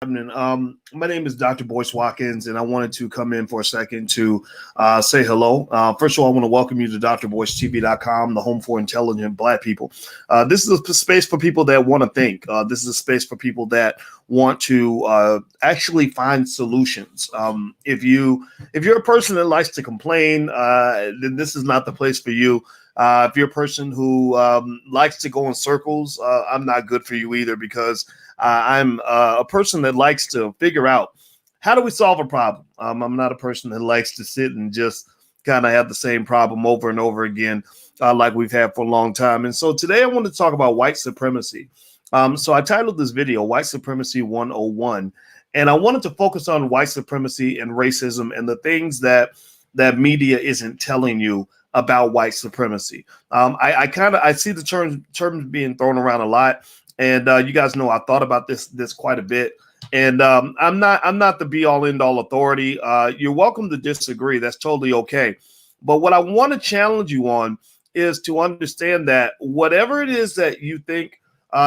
happening? My name is Dr. Boyce Watkins, and I wanted to come in for a second to say hello. First of all, I want to welcome you to drboycetv.com, the home for intelligent Black people. This is a space for people that want to think. This is a space for people that want to actually find solutions. If you're a person that likes to complain, then this is not the place for you. If you're a person who likes to go in circles, I'm not good for you either, because I'm a person that likes to figure out how do we solve a problem. I'm not a person that likes to sit and just kind of have the same problem over and over again, like we've had for a long time. And so today I want to talk about white supremacy. So I titled this video White Supremacy 101, and I wanted to focus on white supremacy and racism and the things that media isn't telling you about white supremacy. I see the terms being thrown around a lot. And you guys know I thought about this quite a bit, and I'm not the be all end all authority. You're welcome to disagree. That's totally okay. But what I want to challenge you on is to understand that whatever it is that you think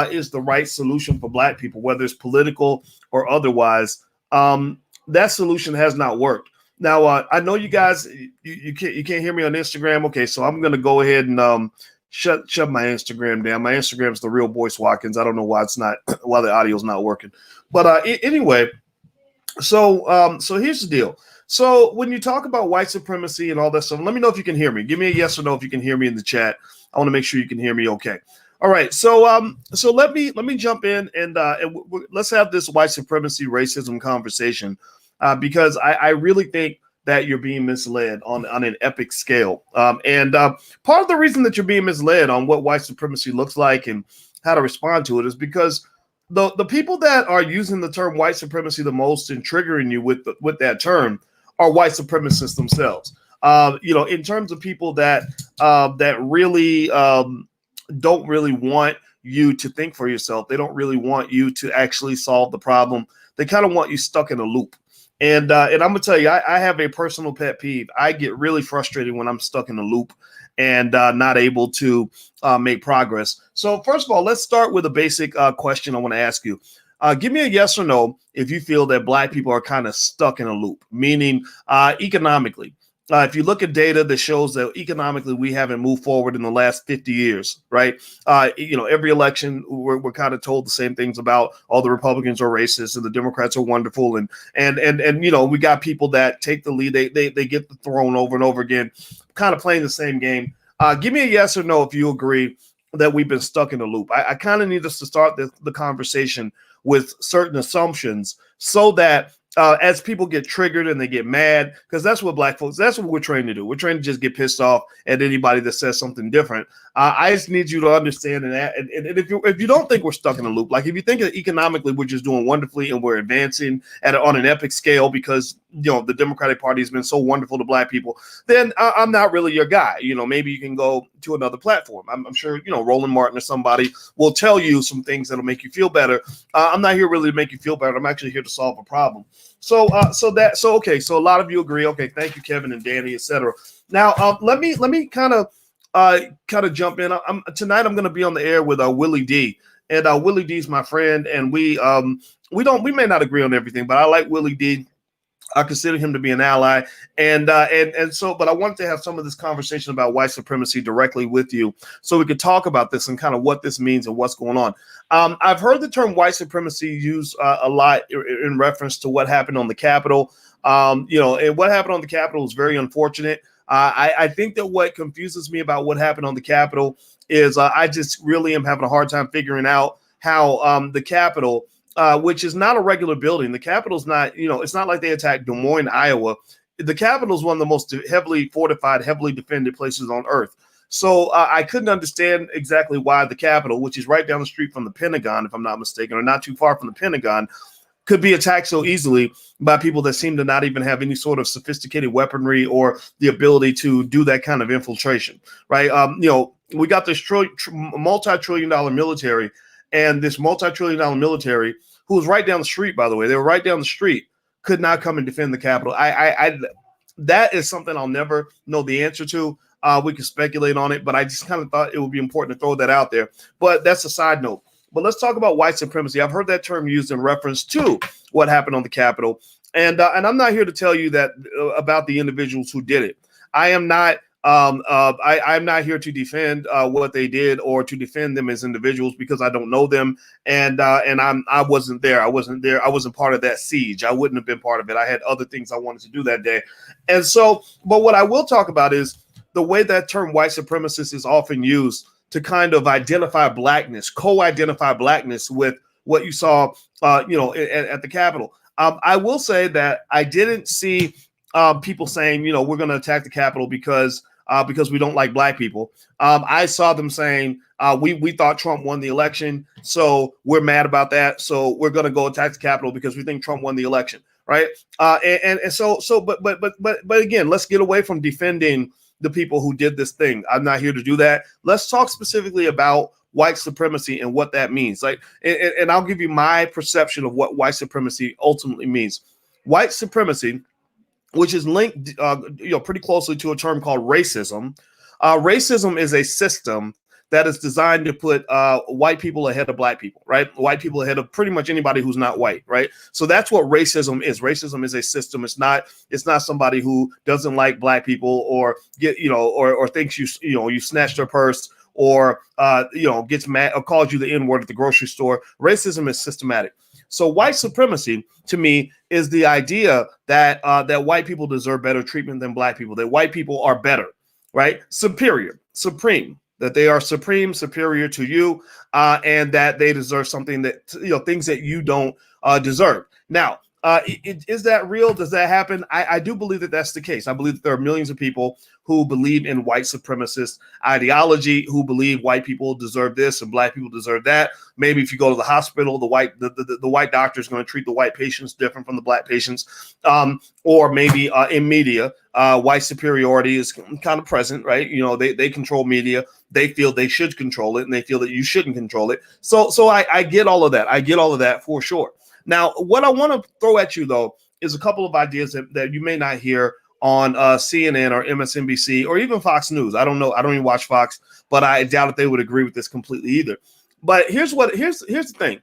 is the right solution for Black people, whether it's political or otherwise, that solution has not worked. Now I know you guys you can't hear me on Instagram. Okay, so I'm gonna go ahead and shut my Instagram down. My Instagram's the real Boyce Watkins. I don't know why why the audio's not working. But anyway, so here's the deal. So when you talk about white supremacy and all that stuff, let me know if you can hear me. Give me a yes or no if you can hear me in the chat. I want to make sure you can hear me okay. All right. So let me jump in and let's have this white supremacy racism conversation, because I really think that you're being misled on an epic scale. And part of the reason that you're being misled on what white supremacy looks like and how to respond to it is because the people that are using the term white supremacy the most and triggering you with that term are white supremacists themselves. In terms of people that really don't really want you to think for yourself. They don't really want you to actually solve the problem. They kind of want you stuck in a loop. And I'm gonna tell you, I have a personal pet peeve. I get really frustrated when I'm stuck in a loop and not able to make progress. So first of all, let's start with a basic question I want to ask you. Give me a yes or no if you feel that Black people are kind of stuck in a loop, meaning economically. If you look at data that shows that economically we haven't moved forward in the last 50 years, right? Every election we're kind of told the same things about all the Republicans are racist and the Democrats are wonderful, and we got people that take the lead, they get the throne over and over again, kind of playing the same game. Give me a yes or no if you agree that we've been stuck in a loop. I kind of need us to start the conversation with certain assumptions so that as people get triggered and they get mad, because that's what Black folks, that's what we're trained to do. We're trained to just get pissed off at anybody that says something different. I just need you to understand that. And if you don't think we're stuck in a loop, like if you think that economically we're just doing wonderfully and we're advancing on an epic scale because the Democratic Party has been so wonderful to Black people, then I'm not really your guy. Maybe you can go to another platform. I'm sure Roland Martin or somebody will tell you some things that'll make you feel better. I'm not here really to make you feel better. I'm actually here to solve a problem. So okay. So a lot of you agree. Okay, thank you, Kevin and Danny, etc. Now, let me kind of jump in. Tonight I'm going to be on the air with Willie D, and Willie D is my friend, and we may not agree on everything, but I like Willie D. I consider him to be an ally, but I wanted to have some of this conversation about white supremacy directly with you, so we could talk about this and kind of what this means and what's going on. I've heard the term white supremacy used a lot in reference to what happened on the Capitol. And what happened on the Capitol is very unfortunate. I think that what confuses me about what happened on the Capitol is I just really am having a hard time figuring out how the Capitol, which is not a regular building. The Capitol's not, it's not like they attacked Des Moines, Iowa. The Capitol is one of the most heavily fortified, heavily defended places on earth. So I couldn't understand exactly why the Capitol, which is right down the street from the Pentagon, if I'm not mistaken, or not too far from the Pentagon, could be attacked so easily by people that seem to not even have any sort of sophisticated weaponry or the ability to do that kind of infiltration, right? We got this multi-trillion-dollar military, and this multi-trillion-dollar military, who was right down the street, by the way, they were right down the street, could not come and defend the Capitol. That is something I'll never know the answer to. We can speculate on it, but I just kind of thought it would be important to throw that out there. But that's a side note. But let's talk about white supremacy. I've heard that term used in reference to what happened on the Capitol. And I'm not here to tell you that about the individuals who did it. I am not. I'm not here to defend what they did or to defend them as individuals because I don't know them, and I wasn't there. I wasn't there. I wasn't part of that siege. I wouldn't have been part of it. I had other things I wanted to do that day, and so. But what I will talk about is the way that term white supremacist is often used to kind of identify blackness, co-identify blackness with what you saw, at the Capitol. I will say that I didn't see people saying, we're going to attack the Capitol because we don't like black people. I saw them saying we thought Trump won the election, so we're mad about that. So we're going to go attack the Capitol because we think Trump won the election, right? But again, let's get away from defending the people who did this thing. I'm not here to do that. Let's talk specifically about white supremacy and what that means. And I'll give you my perception of what white supremacy ultimately means. White supremacy, which is linked, pretty closely to a term called racism. Racism is a system that is designed to put white people ahead of black people, right? White people ahead of pretty much anybody who's not white, right? So that's what racism is. Racism is a system. It's not somebody who doesn't like black people or or thinks you snatched their purse or gets mad or calls you the N-word at the grocery store. Racism is systematic. So white supremacy, to me, is the idea that that white people deserve better treatment than black people, that white people are better, right? Superior, supreme, that they are supreme, superior to you, and that they deserve something that, things that you don't deserve. Now, is that real? Does that happen? I do believe that that's the case. I believe that there are millions of people who believe in white supremacist ideology, who believe white people deserve this and black people deserve that. Maybe if you go to the hospital, the white doctor is going to treat the white patients different from the black patients. Or maybe in media, white superiority is kind of present, right? They control media. They feel they should control it, and they feel that you shouldn't control it. So I get all of that. I get all of that for sure. Now, what I want to throw at you, though, is a couple of ideas that you may not hear on CNN or MSNBC or even Fox News. I don't know. I don't even watch Fox, but I doubt if they would agree with this completely either. But here's the thing.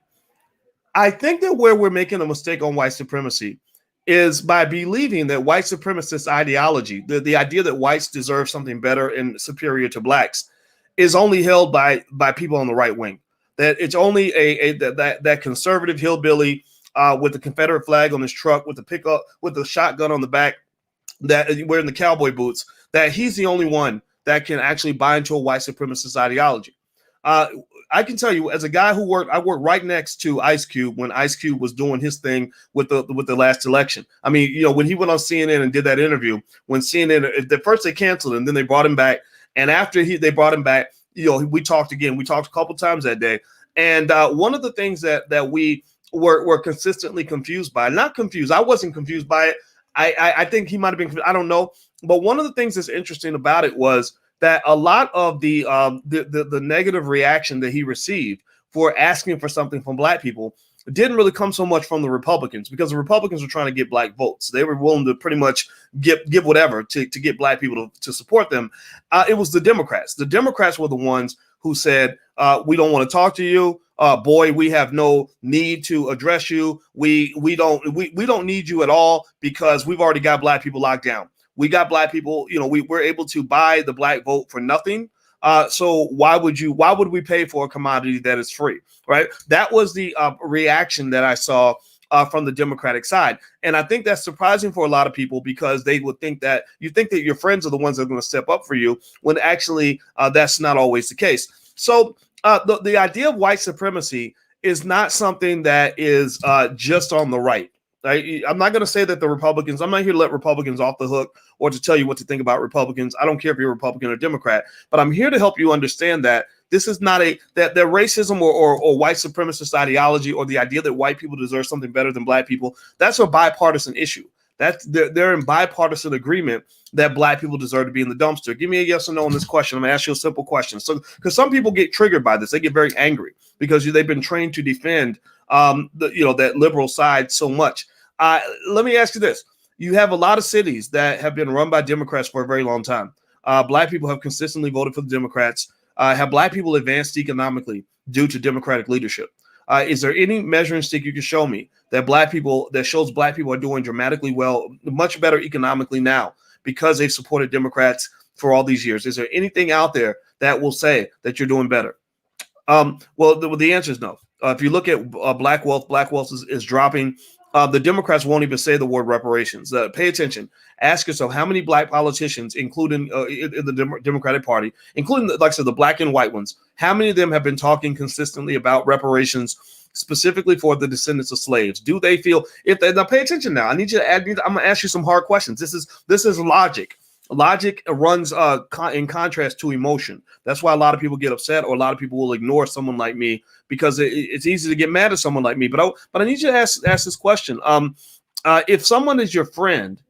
I think that where we're making a mistake on white supremacy is by believing that white supremacist ideology, the idea that whites deserve something better and superior to blacks, is only held by people on the right wing. That it's only that conservative hillbilly with the Confederate flag on his truck, with the pickup, with the shotgun on the back, that wearing the cowboy boots, that he's the only one that can actually buy into a white supremacist ideology. I can tell you, as a guy I worked right next to Ice Cube when Ice Cube was doing his thing with the last election. I mean, when he went on CNN and did that interview, when CNN, at first they canceled him, then they brought him back, and after they brought him back, we talked again. We talked a couple times that day, and one of the things that we were consistently confused by, not confused, I wasn't confused by it. I think he might have been, I don't know. But one of the things that's interesting about it was that a lot of the negative reaction that he received for asking for something from black people didn't really come so much from the Republicans, because the Republicans were trying to get black votes. They were willing to pretty much give whatever to get black people to support them. It was the Democrats. The Democrats were the ones who said, we don't want to talk to you. Boy, we have no need to address you. We don't need you at all, because we've already got black people locked down. We got black people, we're able to buy the black vote for nothing. So why would we pay for a commodity that is free, right? That was the reaction that I saw from the Democratic side. And I think that's surprising for a lot of people, because they would think that your friends are the ones that are going to step up for you, when actually that's not always the case. So the idea of white supremacy is not something that is just on the right. I'm not going to say that the Republicans, I'm not here to let Republicans off the hook or to tell you what to think about Republicans. I don't care if you're a Republican or Democrat, but I'm here to help you understand that this is not that racism or white supremacist ideology, or the idea that white people deserve something better than black people, that's a bipartisan issue. They're in bipartisan agreement that black people deserve to be in the dumpster. Give me a yes or no on this question. I'm gonna ask you a simple question. So, because some people get triggered by this, they get very angry because they've been trained to defend that liberal side so much. Let me ask you this. You have a lot of cities that have been run by Democrats for a very long time. Black people have consistently voted for the Democrats. Have black people advanced economically due to Democratic leadership? Is there any measuring stick you can show me that shows black people are doing dramatically well, much better economically now because they've supported Democrats for all these years? Is there anything out there that will say that you're doing better? Well, the answer is no. If you look at black wealth is dropping. The Democrats won't even say the word reparations. Pay attention. Ask yourself how many black politicians, including in the Democratic Party, including, like I said, the black and white ones, how many of them have been talking consistently about reparations specifically for the descendants of slaves? Do they feel now pay attention now. I need you to I'm going to ask you some hard questions. This is logic. Logic runs in contrast to emotion. That's why a lot of people get upset, or a lot of people will ignore someone like me, because it's easy to get mad at someone like me. But I need you to ask this question. If someone is your friend,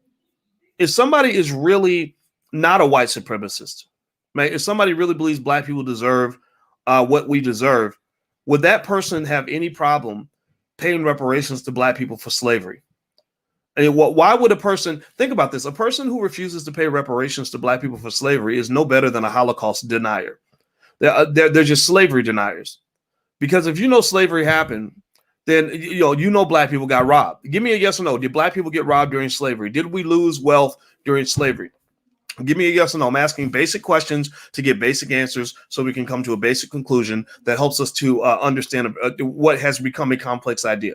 if somebody is really not a white supremacist, right? If somebody really believes black people deserve what we deserve, would that person have any problem paying reparations to black people for slavery? And why would a person think about this? A person who refuses to pay reparations to black people for slavery is no better than a Holocaust denier. They're just slavery deniers. Because if you know slavery happened, then you know black people got robbed. Give me a yes or no. Did black people get robbed during slavery? Did we lose wealth during slavery? Give me a yes or no. I'm asking basic questions to get basic answers so we can come to a basic conclusion that helps us to understand what has become a complex idea.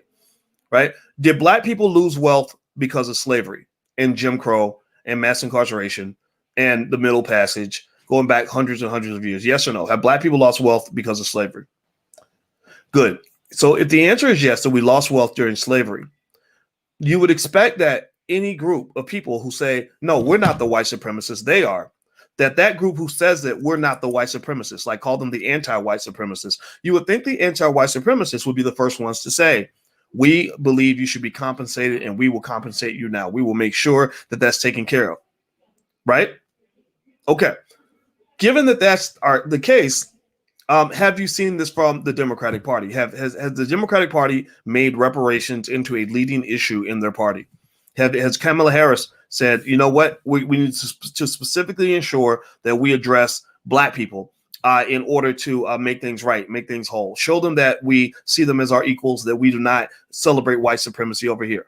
Right? Did black people lose wealth because of slavery and Jim Crow and mass incarceration and the Middle Passage going back hundreds and hundreds of years? Yes or no? Have black people lost wealth because of slavery? Good. So if the answer is yes, that we lost wealth during slavery, you would expect that any group of people who say, no, we're not the white supremacists, they are, that group who says that we're not the white supremacists, like call them the anti-white supremacists, you would think the anti-white supremacists would be the first ones to say, we believe you should be compensated, and we will compensate you now. We will make sure that that's taken care of. Right? Okay. Given that that's the case, have you seen this from the Democratic Party? Has the Democratic Party made reparations into a leading issue in their party? Has Kamala Harris said, you know what, we need to specifically ensure that we address black people in order to make things right, make things whole, show them that we see them as our equals, that we do not celebrate white supremacy over here.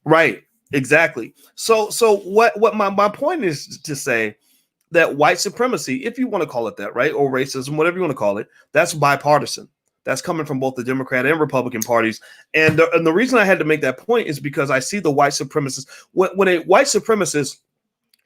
Right. Exactly. So what my point is to say that white supremacy, if you want to call it that, right, or racism, whatever you want to call it, that's bipartisan. That's coming from both the Democrat and Republican parties. And the reason I had to make that point is because I see the white supremacists, when a white supremacist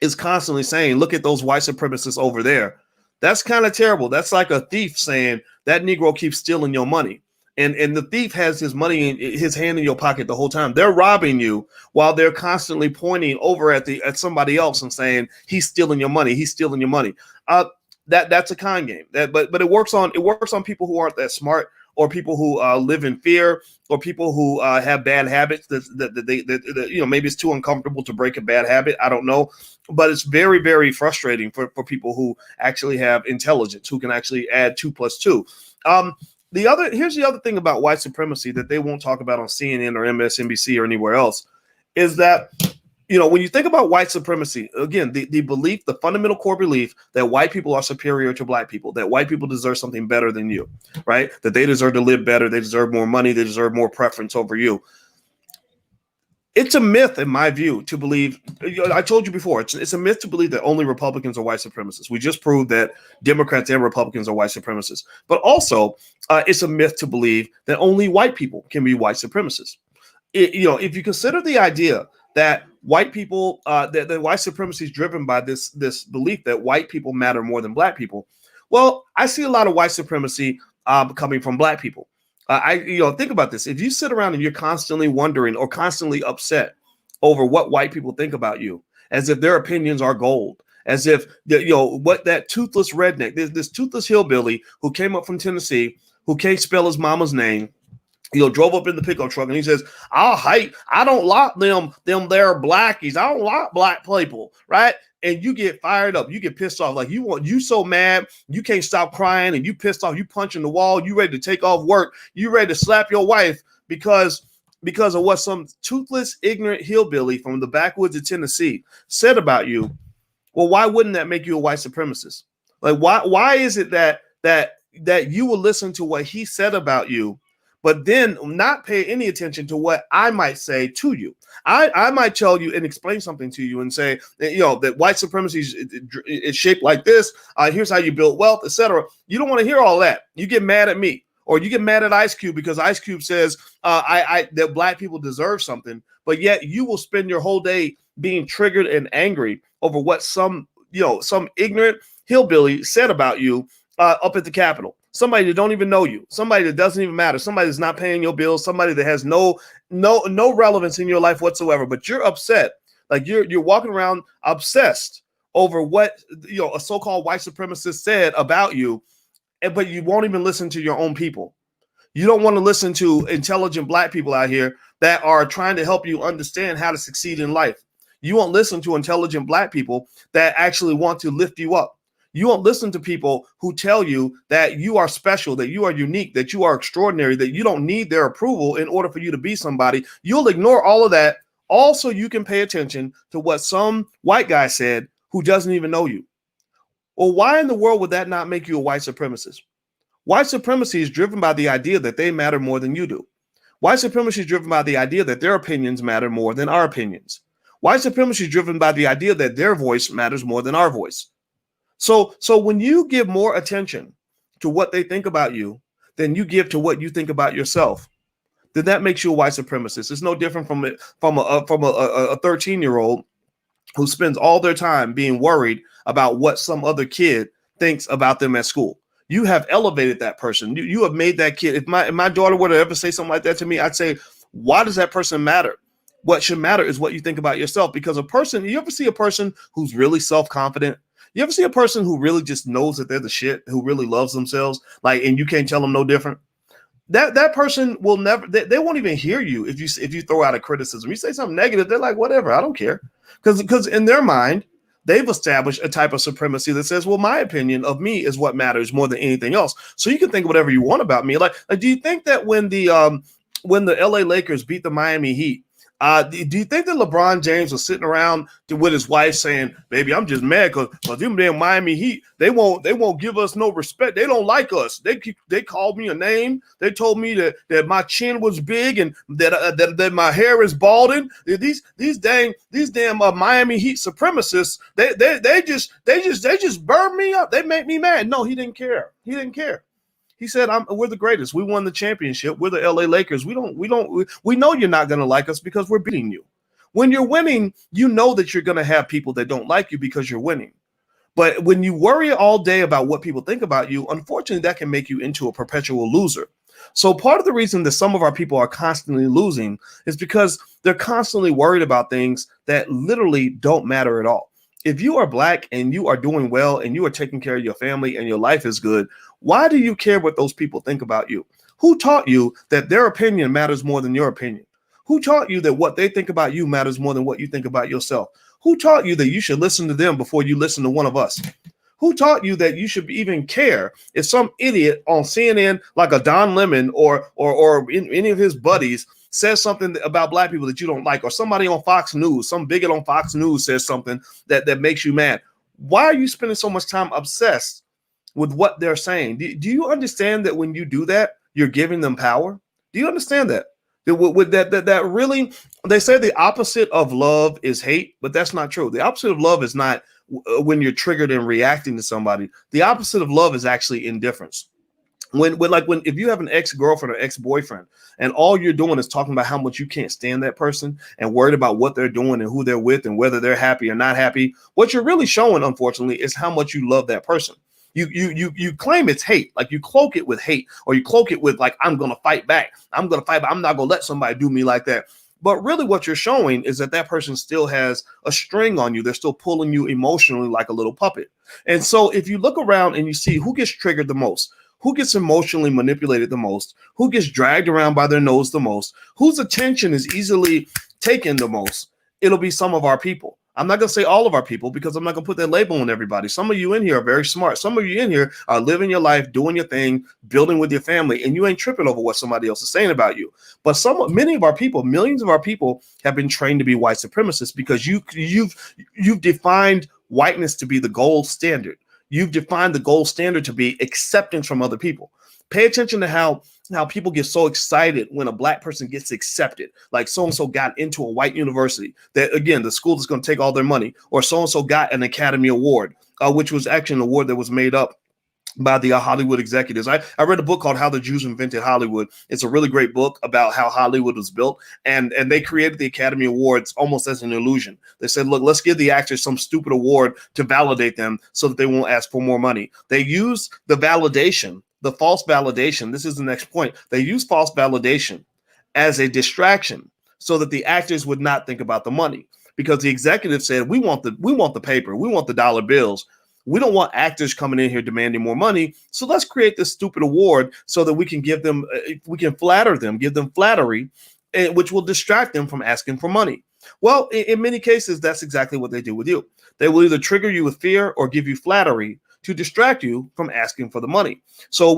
is constantly saying, look at those white supremacists over there, that's kind of terrible. That's like a thief saying that Negro keeps stealing your money. And the thief has his money in his hand in your pocket the whole time. They're robbing you while they're constantly pointing over at somebody else and saying he's stealing your money. He's stealing your money. That's a con game. But it works on people who aren't that smart, or people who live in fear, or people who have bad habits that maybe it's too uncomfortable to break a bad habit. I don't know, but it's very, very frustrating for people who actually have intelligence, who can actually add 2 + 2. Here's the other thing about white supremacy that they won't talk about on CNN or MSNBC or anywhere else, is that, when you think about white supremacy, again, the belief, the fundamental core belief that white people are superior to black people, that white people deserve something better than you, right? That they deserve to live better, they deserve more money, they deserve more preference over you. It's a myth, in my view, to believe. I told you before, it's a myth to believe that only Republicans are white supremacists. We just proved that Democrats and Republicans are white supremacists. But also, it's a myth to believe that only white people can be white supremacists. If you consider the idea that white people, that white supremacy is driven by this belief that white people matter more than black people, well, I see a lot of white supremacy coming from black people. Think about this. If you sit around and you're constantly wondering or constantly upset over what white people think about you, as if their opinions are gold, as if what that toothless redneck, this toothless hillbilly who came up from Tennessee, who can't spell his mama's name, drove up in the pickup truck and he says, I don't like them there blackies. I don't like black people, right? And you get fired up, you get pissed off, like you so mad, you can't stop crying, and you pissed off, you punching the wall, you ready to take off work, you ready to slap your wife because of what some toothless, ignorant hillbilly from the backwoods of Tennessee said about you. Well, why wouldn't that make you a white supremacist? Like, why is it that you will listen to what he said about you, but then not pay any attention to what I might say to you? I might tell you and explain something to you and say, that white supremacy is shaped like this. Here's how you build wealth, etc. You don't want to hear all that. You get mad at me, or you get mad at Ice Cube because Ice Cube says that black people deserve something, but yet you will spend your whole day being triggered and angry over what some ignorant hillbilly said about you up at the Capitol. Somebody that don't even know you, somebody that doesn't even matter, somebody that's not paying your bills, somebody that has no relevance in your life whatsoever. But you're upset, like you're walking around obsessed over what a so-called white supremacist said about you, but you won't even listen to your own people. You don't want to listen to intelligent black people out here that are trying to help you understand how to succeed in life. You won't listen to intelligent black people that actually want to lift you up. You won't listen to people who tell you that you are special, that you are unique, that you are extraordinary, that you don't need their approval in order for you to be somebody. You'll ignore all of that. Also, you can pay attention to what some white guy said who doesn't even know you. Well, why in the world would that not make you a white supremacist? White supremacy is driven by the idea that they matter more than you do. White supremacy is driven by the idea that their opinions matter more than our opinions. White supremacy is driven by the idea that their voice matters more than our voice. So when you give more attention to what they think about you than you give to what you think about yourself, then that makes you a white supremacist. It's no different from a 13-year-old who spends all their time being worried about what some other kid thinks about them at school. You have elevated that person. You have made that kid. If my daughter were to ever say something like that to me, I'd say, why does that person matter? What should matter is what you think about yourself. Because you ever see a person who's really self-confident? You ever see a person who really just knows that they're the shit, who really loves themselves, and you can't tell them no different? That person will never, they won't even hear you if you throw out a criticism. You say something negative, they're like, whatever, I don't care. Because in their mind, they've established a type of supremacy that says, well, my opinion of me is what matters more than anything else. So you can think whatever you want about me. Like do you think that when the LA Lakers beat the Miami Heat, do you think that LeBron James was sitting around with his wife saying, baby, I'm just mad because them damn Miami Heat, they won't give us no respect. They don't like us. They called me a name. They told me that my chin was big and that my hair is balding. These damn Miami Heat supremacists, they just burn me up. They make me mad. No, he didn't care. He didn't care. He said, we're the greatest. We won the championship. We're the LA Lakers. We know you're not going to like us because we're beating you. When you're winning, you know that you're going to have people that don't like you because you're winning. But when you worry all day about what people think about you, unfortunately, that can make you into a perpetual loser. So part of the reason that some of our people are constantly losing is because they're constantly worried about things that literally don't matter at all. If you are black and you are doing well and you are taking care of your family and your life is good, why do you care what those people think about you? Who taught you that their opinion matters more than your opinion? Who taught you that what they think about you matters more than what you think about yourself? Who taught you that you should listen to them before you listen to one of us? Who taught you that you should even care if some idiot on CNN like a Don Lemon or any of his buddies says something about black people that you don't like, or somebody on Fox News, some bigot on Fox News says something that makes you mad? Why are you spending so much time obsessed with what they're saying? Do you understand that when you do that, you're giving them power? Do you understand that? That really, they say the opposite of love is hate, but that's not true. The opposite of love is not when you're triggered and reacting to somebody. The opposite of love is actually indifference. When if you have an ex-girlfriend or ex-boyfriend and all you're doing is talking about how much you can't stand that person and worried about what they're doing and who they're with and whether they're happy or not happy, what you're really showing, unfortunately, is how much you love that person. You claim it's hate, like you cloak it with hate, or you cloak it with like, I'm going to fight back. I'm going to fight back. I'm not going to let somebody do me like that. But really what you're showing is that person still has a string on you. They're still pulling you emotionally like a little puppet. And so if you look around and you see who gets triggered the most, who gets emotionally manipulated the most, who gets dragged around by their nose the most, whose attention is easily taken the most, it'll be some of our people. I'm not going to say all of our people because I'm not going to put that label on everybody. Some of you in here are very smart. Some of you in here are living your life, doing your thing, building with your family, and you ain't tripping over what somebody else is saying about you. But many of our people, millions of our people have been trained to be white supremacists because you've defined whiteness to be the gold standard. you've defined the gold standard to be acceptance from other people. Pay attention to how people get so excited when a black person gets accepted, like so-and-so got into a white university, that again, the school is going to take all their money, or so-and-so got an Academy Award, which was actually an award that was made up by the Hollywood executives. I read a book called How the Jews Invented Hollywood. It's a really great book about how Hollywood was built. And they created the Academy Awards almost as an illusion. They said, look, let's give the actors some stupid award to validate them so that they won't ask for more money. They use the validation, the false validation. This is the next point. They use false validation as a distraction so that the actors would not think about the money, because the executive said, we want the paper. We want the dollar bills. We don't want actors coming in here demanding more money. So let's create this stupid award so that we can give them, we can flatter them, give them flattery, which will distract them from asking for money. Well, in many cases, that's exactly what they do with you. They will either trigger you with fear or give you flattery to distract you from asking for the money. So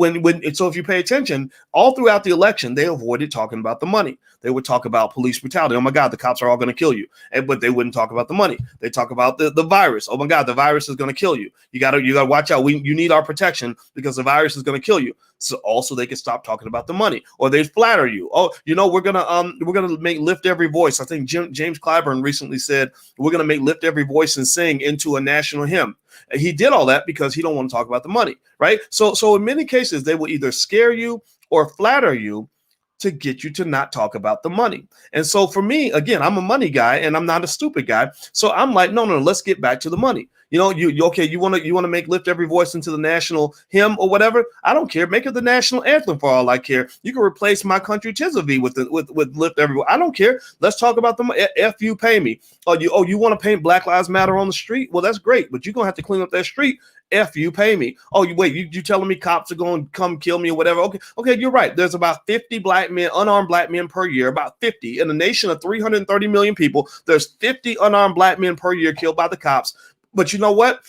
so if you pay attention, all throughout the election, they avoided talking about the money. They would talk about police brutality. Oh my God, the cops are all going to kill you. But they wouldn't talk about the money. They talk about the virus. Oh my God, the virus is going to kill you. You got to watch out. You need our protection because the virus is going to kill you. So also they can stop talking about the money, or they flatter you. Oh, we're gonna make lift every voice. I think James Clyburn recently said we're gonna make lift every voice and sing into a national hymn. He did all that because he don't want to talk about the money, right? So in many cases, they will either scare you or flatter you to get you to not talk about the money. And so for me, again, I'm a money guy and I'm not a stupid guy. So I'm like, no, let's get back to the money. You want to make lift every voice into the national hymn or whatever? I don't care. Make it the national anthem for all I care. You can replace My Country 'Tis of Thee with lift every voice. I don't care. Let's talk about the F you pay me. You want to paint Black Lives Matter on the street? Well, that's great, but you're gonna have to clean up that street. F you pay me. Oh, you telling me cops are going to come kill me or whatever? Okay, you're right. There's about 50 black men, unarmed black men per year, about 50 in a nation of 330 million people. There's 50 unarmed black men per year killed by the cops. But you know what?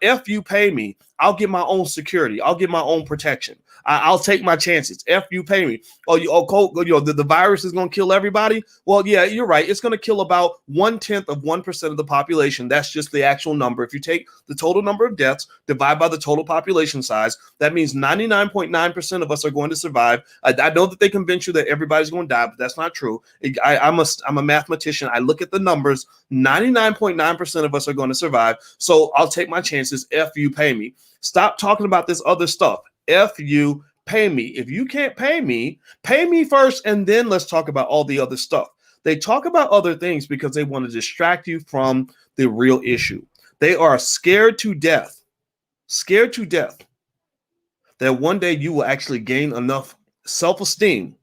F you pay me. I'll get my own security. I'll get my own protection. I'll take my chances. F you pay me. The virus is going to kill everybody. Well, yeah, you're right. It's going to kill about 0.1% of the population. That's just the actual number. If you take the total number of deaths, divide by the total population size, that means 99.9% of us are going to survive. I know that they convince you that everybody's going to die, but that's not true. I'm a mathematician. I look at the numbers. 99.9% of us are going to survive. So I'll take my chances. F you pay me. Stop talking about this other stuff. F you pay me. If you can't pay me first, and then let's talk about all the other stuff. They talk about other things because they want to distract you from the real issue. They are scared to death that one day you will actually gain enough self-esteem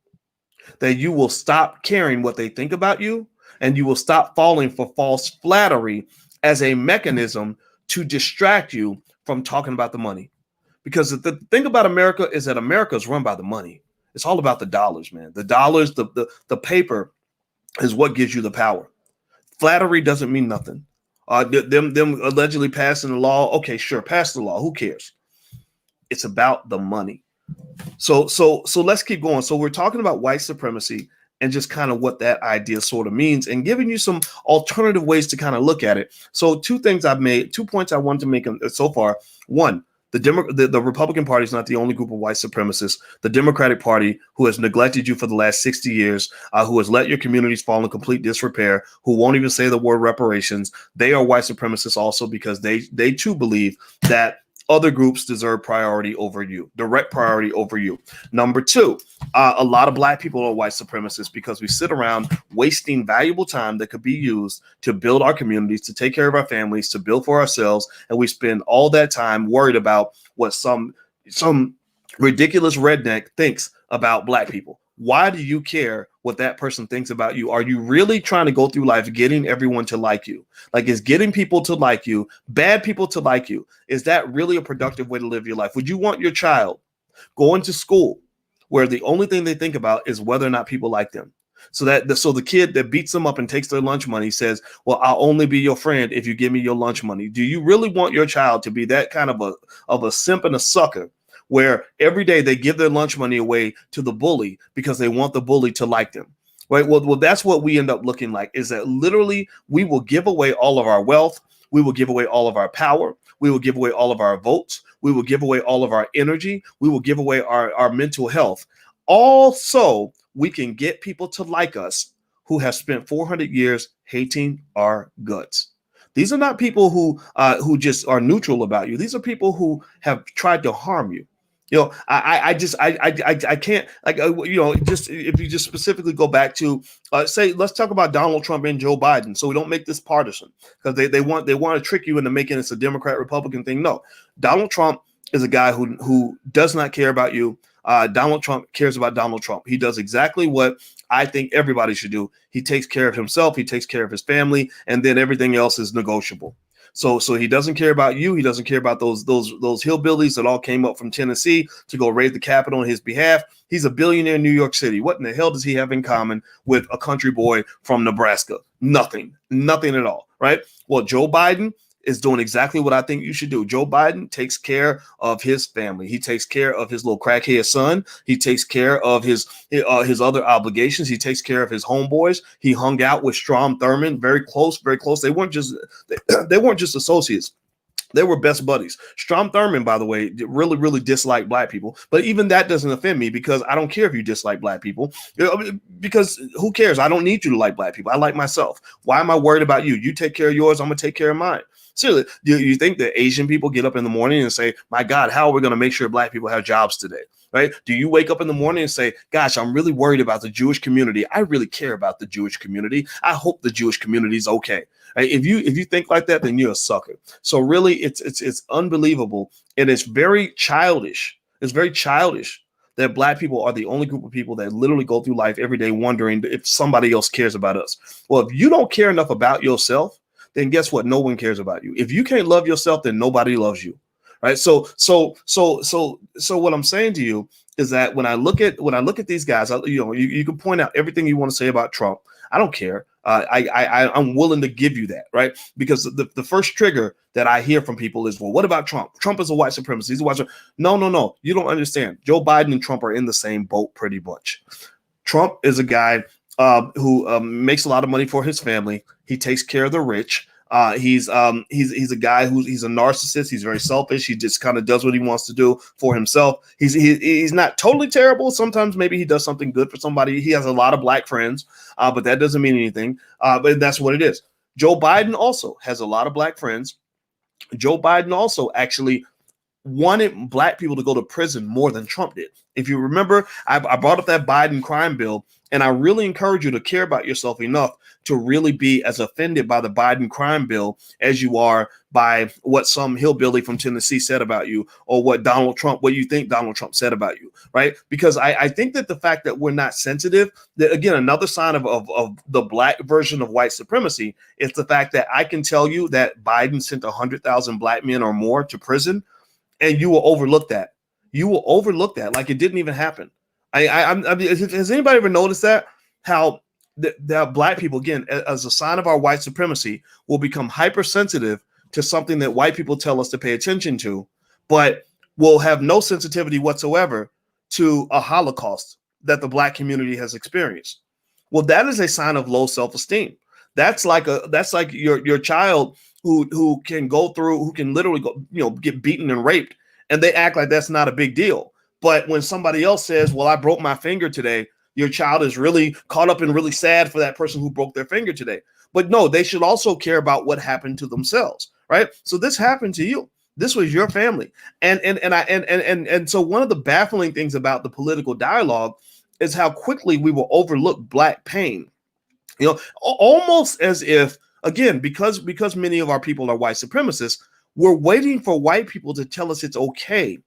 that you will stop caring what they think about you, and you will stop falling for false flattery as a mechanism to distract you from talking about the money. Because the thing about America is that America is run by the money. It's all about the dollars, man. The dollars, the paper is what gives you the power. Flattery doesn't mean nothing. Them allegedly passing the law. Okay, sure, pass the law. Who cares? It's about the money. So let's keep going. So we're talking about white supremacy and just kind of what that idea sort of means, and giving you some alternative ways to kind of look at it. So 2 points I wanted to make so far. One, the Republican Party is not the only group of white supremacists. The Democratic Party, who has neglected you for the last 60 years, who has let your communities fall in complete disrepair, who won't even say the word reparations, they are white supremacists also, because they too believe that other groups deserve priority over you, direct priority over you. Number 2, a lot of black people are white supremacists because we sit around wasting valuable time that could be used to build our communities, to take care of our families, to build for ourselves. And we spend all that time worried about what some ridiculous redneck thinks about black people. Why do you care what that person thinks about you? Are you really trying to go through life getting everyone to like you? Like, is getting people to like you, bad people to like you, is that really a productive way to live your life? Would you want your child going to school where the only thing they think about is whether or not people like them? So the kid that beats them up and takes their lunch money says, well, I'll only be your friend if you give me your lunch money. Do you really want your child to be that kind of a simp and a sucker, where every day they give their lunch money away to the bully because they want the bully to like them? Right. Well, that's what we end up looking like, is that literally we will give away all of our wealth. We will give away all of our power. We will give away all of our votes. We will give away all of our energy. We will give away our mental health. Also, we can get people to like us who have spent 400 years hating our guts. These are not people who just are neutral about you. These are people who have tried to harm you. I can't, like, just if you just specifically go back to say, let's talk about Donald Trump and Joe Biden, so we don't make this partisan, because they want to trick you into making this a Democrat Republican thing. No, Donald Trump is a guy who does not care about you. Donald Trump cares about Donald Trump. He does exactly what I think everybody should do. He takes care of himself. He takes care of his family, and then everything else is negotiable. So he doesn't care about you. He doesn't care about those hillbillies that all came up from Tennessee to go raid the Capitol on his behalf. He's a billionaire in New York City. What in the hell does he have in common with a country boy from Nebraska? Nothing at all, right? Well, Joe Biden is doing exactly what I think you should do. Joe Biden takes care of his family. He takes care of his little crackhead son. He takes care of his other obligations. He takes care of his homeboys. He hung out with Strom Thurmond, very close, very close. They weren't just associates. They were best buddies. Strom Thurmond, by the way, really, really disliked black people. But even that doesn't offend me, because I don't care if you dislike black people, because who cares? I don't need you to like black people. I like myself. Why am I worried about you? You take care of yours. I'm going to take care of mine. Seriously, do you think that Asian people get up in the morning and say, my God, how are we going to make sure black people have jobs today? Right? Do you wake up in the morning and say, gosh, I'm really worried about the Jewish community. I really care about the Jewish community. I hope the Jewish community is okay. Right? If you think like that, then you're a sucker. So really, it's unbelievable. And it's very childish. It's very childish that black people are the only group of people that literally go through life every day wondering if somebody else cares about us. Well, if you don't care enough about yourself, then guess what? No one cares about you. If you can't love yourself, then nobody loves you. Right. So what I'm saying to you is that when I look at these guys, you can point out everything you want to say about Trump. I don't care. I'm willing to give you that, right? Because the first trigger that I hear from people is, well, what about Trump? Trump is a white supremacist. He's a white supremacist. No. You don't understand. Joe Biden and Trump are in the same boat pretty much. Trump is a guy who makes a lot of money for his family. He takes care of the rich. He's a guy he's a narcissist. He's very selfish. He just kind of does what he wants to do for himself. He's not totally terrible. Sometimes maybe he does something good for somebody. He has a lot of black friends, but that doesn't mean anything. But that's what it is. Joe Biden also has a lot of black friends. Joe Biden also actually wanted black people to go to prison more than Trump did. If you remember, I brought up that Biden crime bill, and I really encourage you to care about yourself enough to really be as offended by the Biden crime bill as you are by what some hillbilly from Tennessee said about you, or what you think Donald Trump said about you, right? Because I think that the fact that we're not sensitive, that again, another sign of the black version of white supremacy is the fact that I can tell you that Biden sent 100,000 black men or more to prison, and you will overlook that. You will overlook that like it didn't even happen. Has anybody ever noticed that? How that black people, again, as a sign of our white supremacy, will become hypersensitive to something that white people tell us to pay attention to, but will have no sensitivity whatsoever to a Holocaust that the black community has experienced. Well, that is a sign of low self-esteem. That's like your child who can literally go, get beaten and raped, and they act like that's not a big deal. But when somebody else says, well, I broke my finger today, your child is really caught up and really sad for that person who broke their finger today. But no, they should also care about what happened to themselves, right? So this happened to you. This was your family. And so one of the baffling things about the political dialogue is how quickly we will overlook black pain. Almost as if, again, because many of our people are white supremacists, we're waiting for white people to tell us it's okay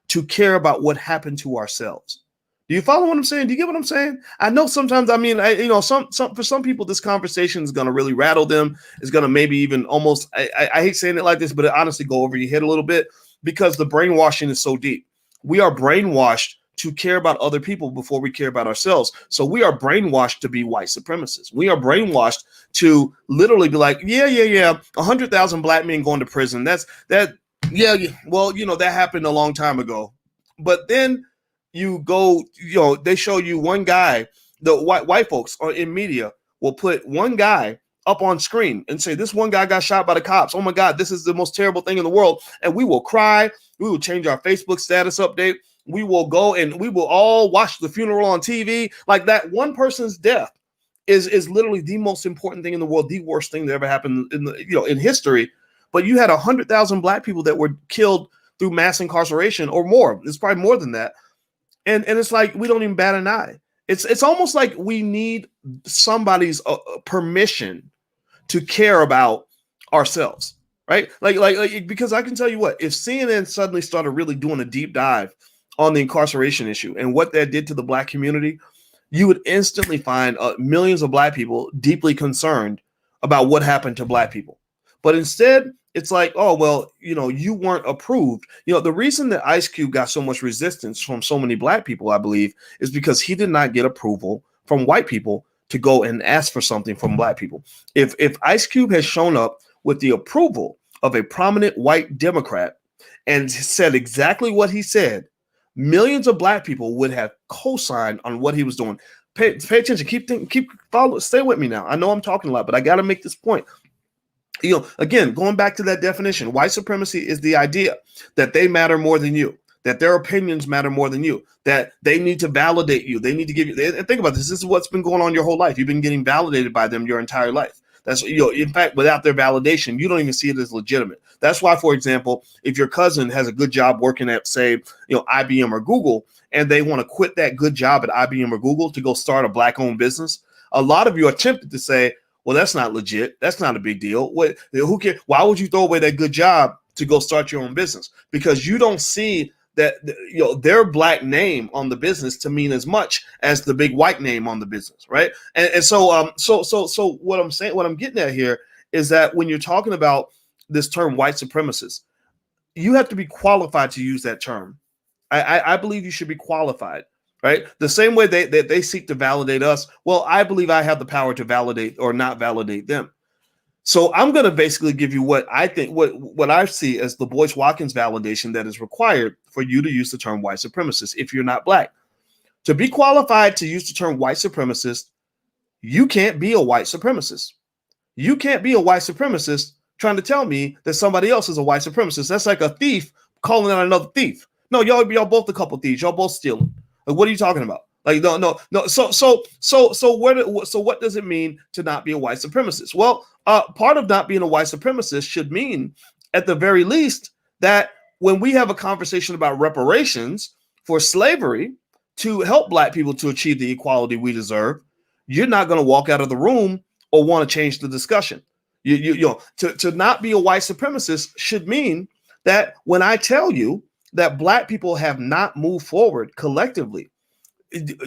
to care about what happened to ourselves. Do you follow what I'm saying? Do you get what I'm saying? I know sometimes, for some people, this conversation is going to really rattle them. It's going to maybe even almost, I hate saying it like this, but it honestly go over your head a little bit, because the brainwashing is so deep. We are brainwashed to care about other people before we care about ourselves. So we are brainwashed to be white supremacists. We are brainwashed to literally be like, yeah, 100,000 black men going to prison. Yeah, well, that happened a long time ago. But then you go, they show you one guy, the white folks in media will put one guy up on screen and say, this one guy got shot by the cops. Oh my God, this is the most terrible thing in the world. And we will cry. We will change our Facebook status update. We will go and we will all watch the funeral on TV. Like that one person's death is literally the most important thing in the world, the worst thing that ever happened in history. But you had 100,000 black people that were killed through mass incarceration or more. It's probably more than that. And it's like we don't even bat an eye. It's almost like we need somebody's permission to care about ourselves, right? Like because I can tell you what, if CNN suddenly started really doing a deep dive on the incarceration issue and what that did to the black community, you would instantly find millions of black people deeply concerned about what happened to black people. But instead, it's like, oh, well, you weren't approved. The reason that Ice Cube got so much resistance from so many black people, I believe, is because he did not get approval from white people to go and ask for something from black people. If Ice Cube has shown up with the approval of a prominent white Democrat and said exactly what he said, millions of black people would have co-signed on what he was doing. Pay attention. Keep follow. Stay with me now. I know I'm talking a lot, but I got to make this point. Again, going back to that definition, white supremacy is the idea that they matter more than you, that their opinions matter more than you, that they need to validate you. They need to give you. And think about this. This is what's been going on your whole life. You've been getting validated by them your entire life. That's, in fact, without their validation, you don't even see it as legitimate. That's why, for example, if your cousin has a good job working at, say, IBM or Google, and they want to quit that good job at IBM or Google to go start a black-owned business, a lot of you are tempted to say, well, that's not legit. That's not a big deal. Who cares? Why would you throw away that good job to go start your own business? Because you don't see that their black name on the business to mean as much as the big white name on the business, right? And so what I'm saying, what I'm getting at here is that when you're talking about this term white supremacist, you have to be qualified to use that term. I believe you should be qualified. Right. The same way they seek to validate us. Well, I believe I have the power to validate or not validate them. So I'm going to basically give you what I think, what I see as the Boyce Watkins validation that is required for you to use the term white supremacist if you're not black. To be qualified to use the term white supremacist, you can't be a white supremacist. You can't be a white supremacist trying to tell me that somebody else is a white supremacist. That's like a thief calling out another thief. No, y'all both a couple thieves. Y'all both stealing. Like, what are you talking about? Like, no. So what does it mean to not be a white supremacist? Well, part of not being a white supremacist should mean, at the very least, that when we have a conversation about reparations for slavery to help black people to achieve the equality we deserve, you're not going to walk out of the room or want to change the discussion. To not be a white supremacist should mean that when I tell you that black people have not moved forward collectively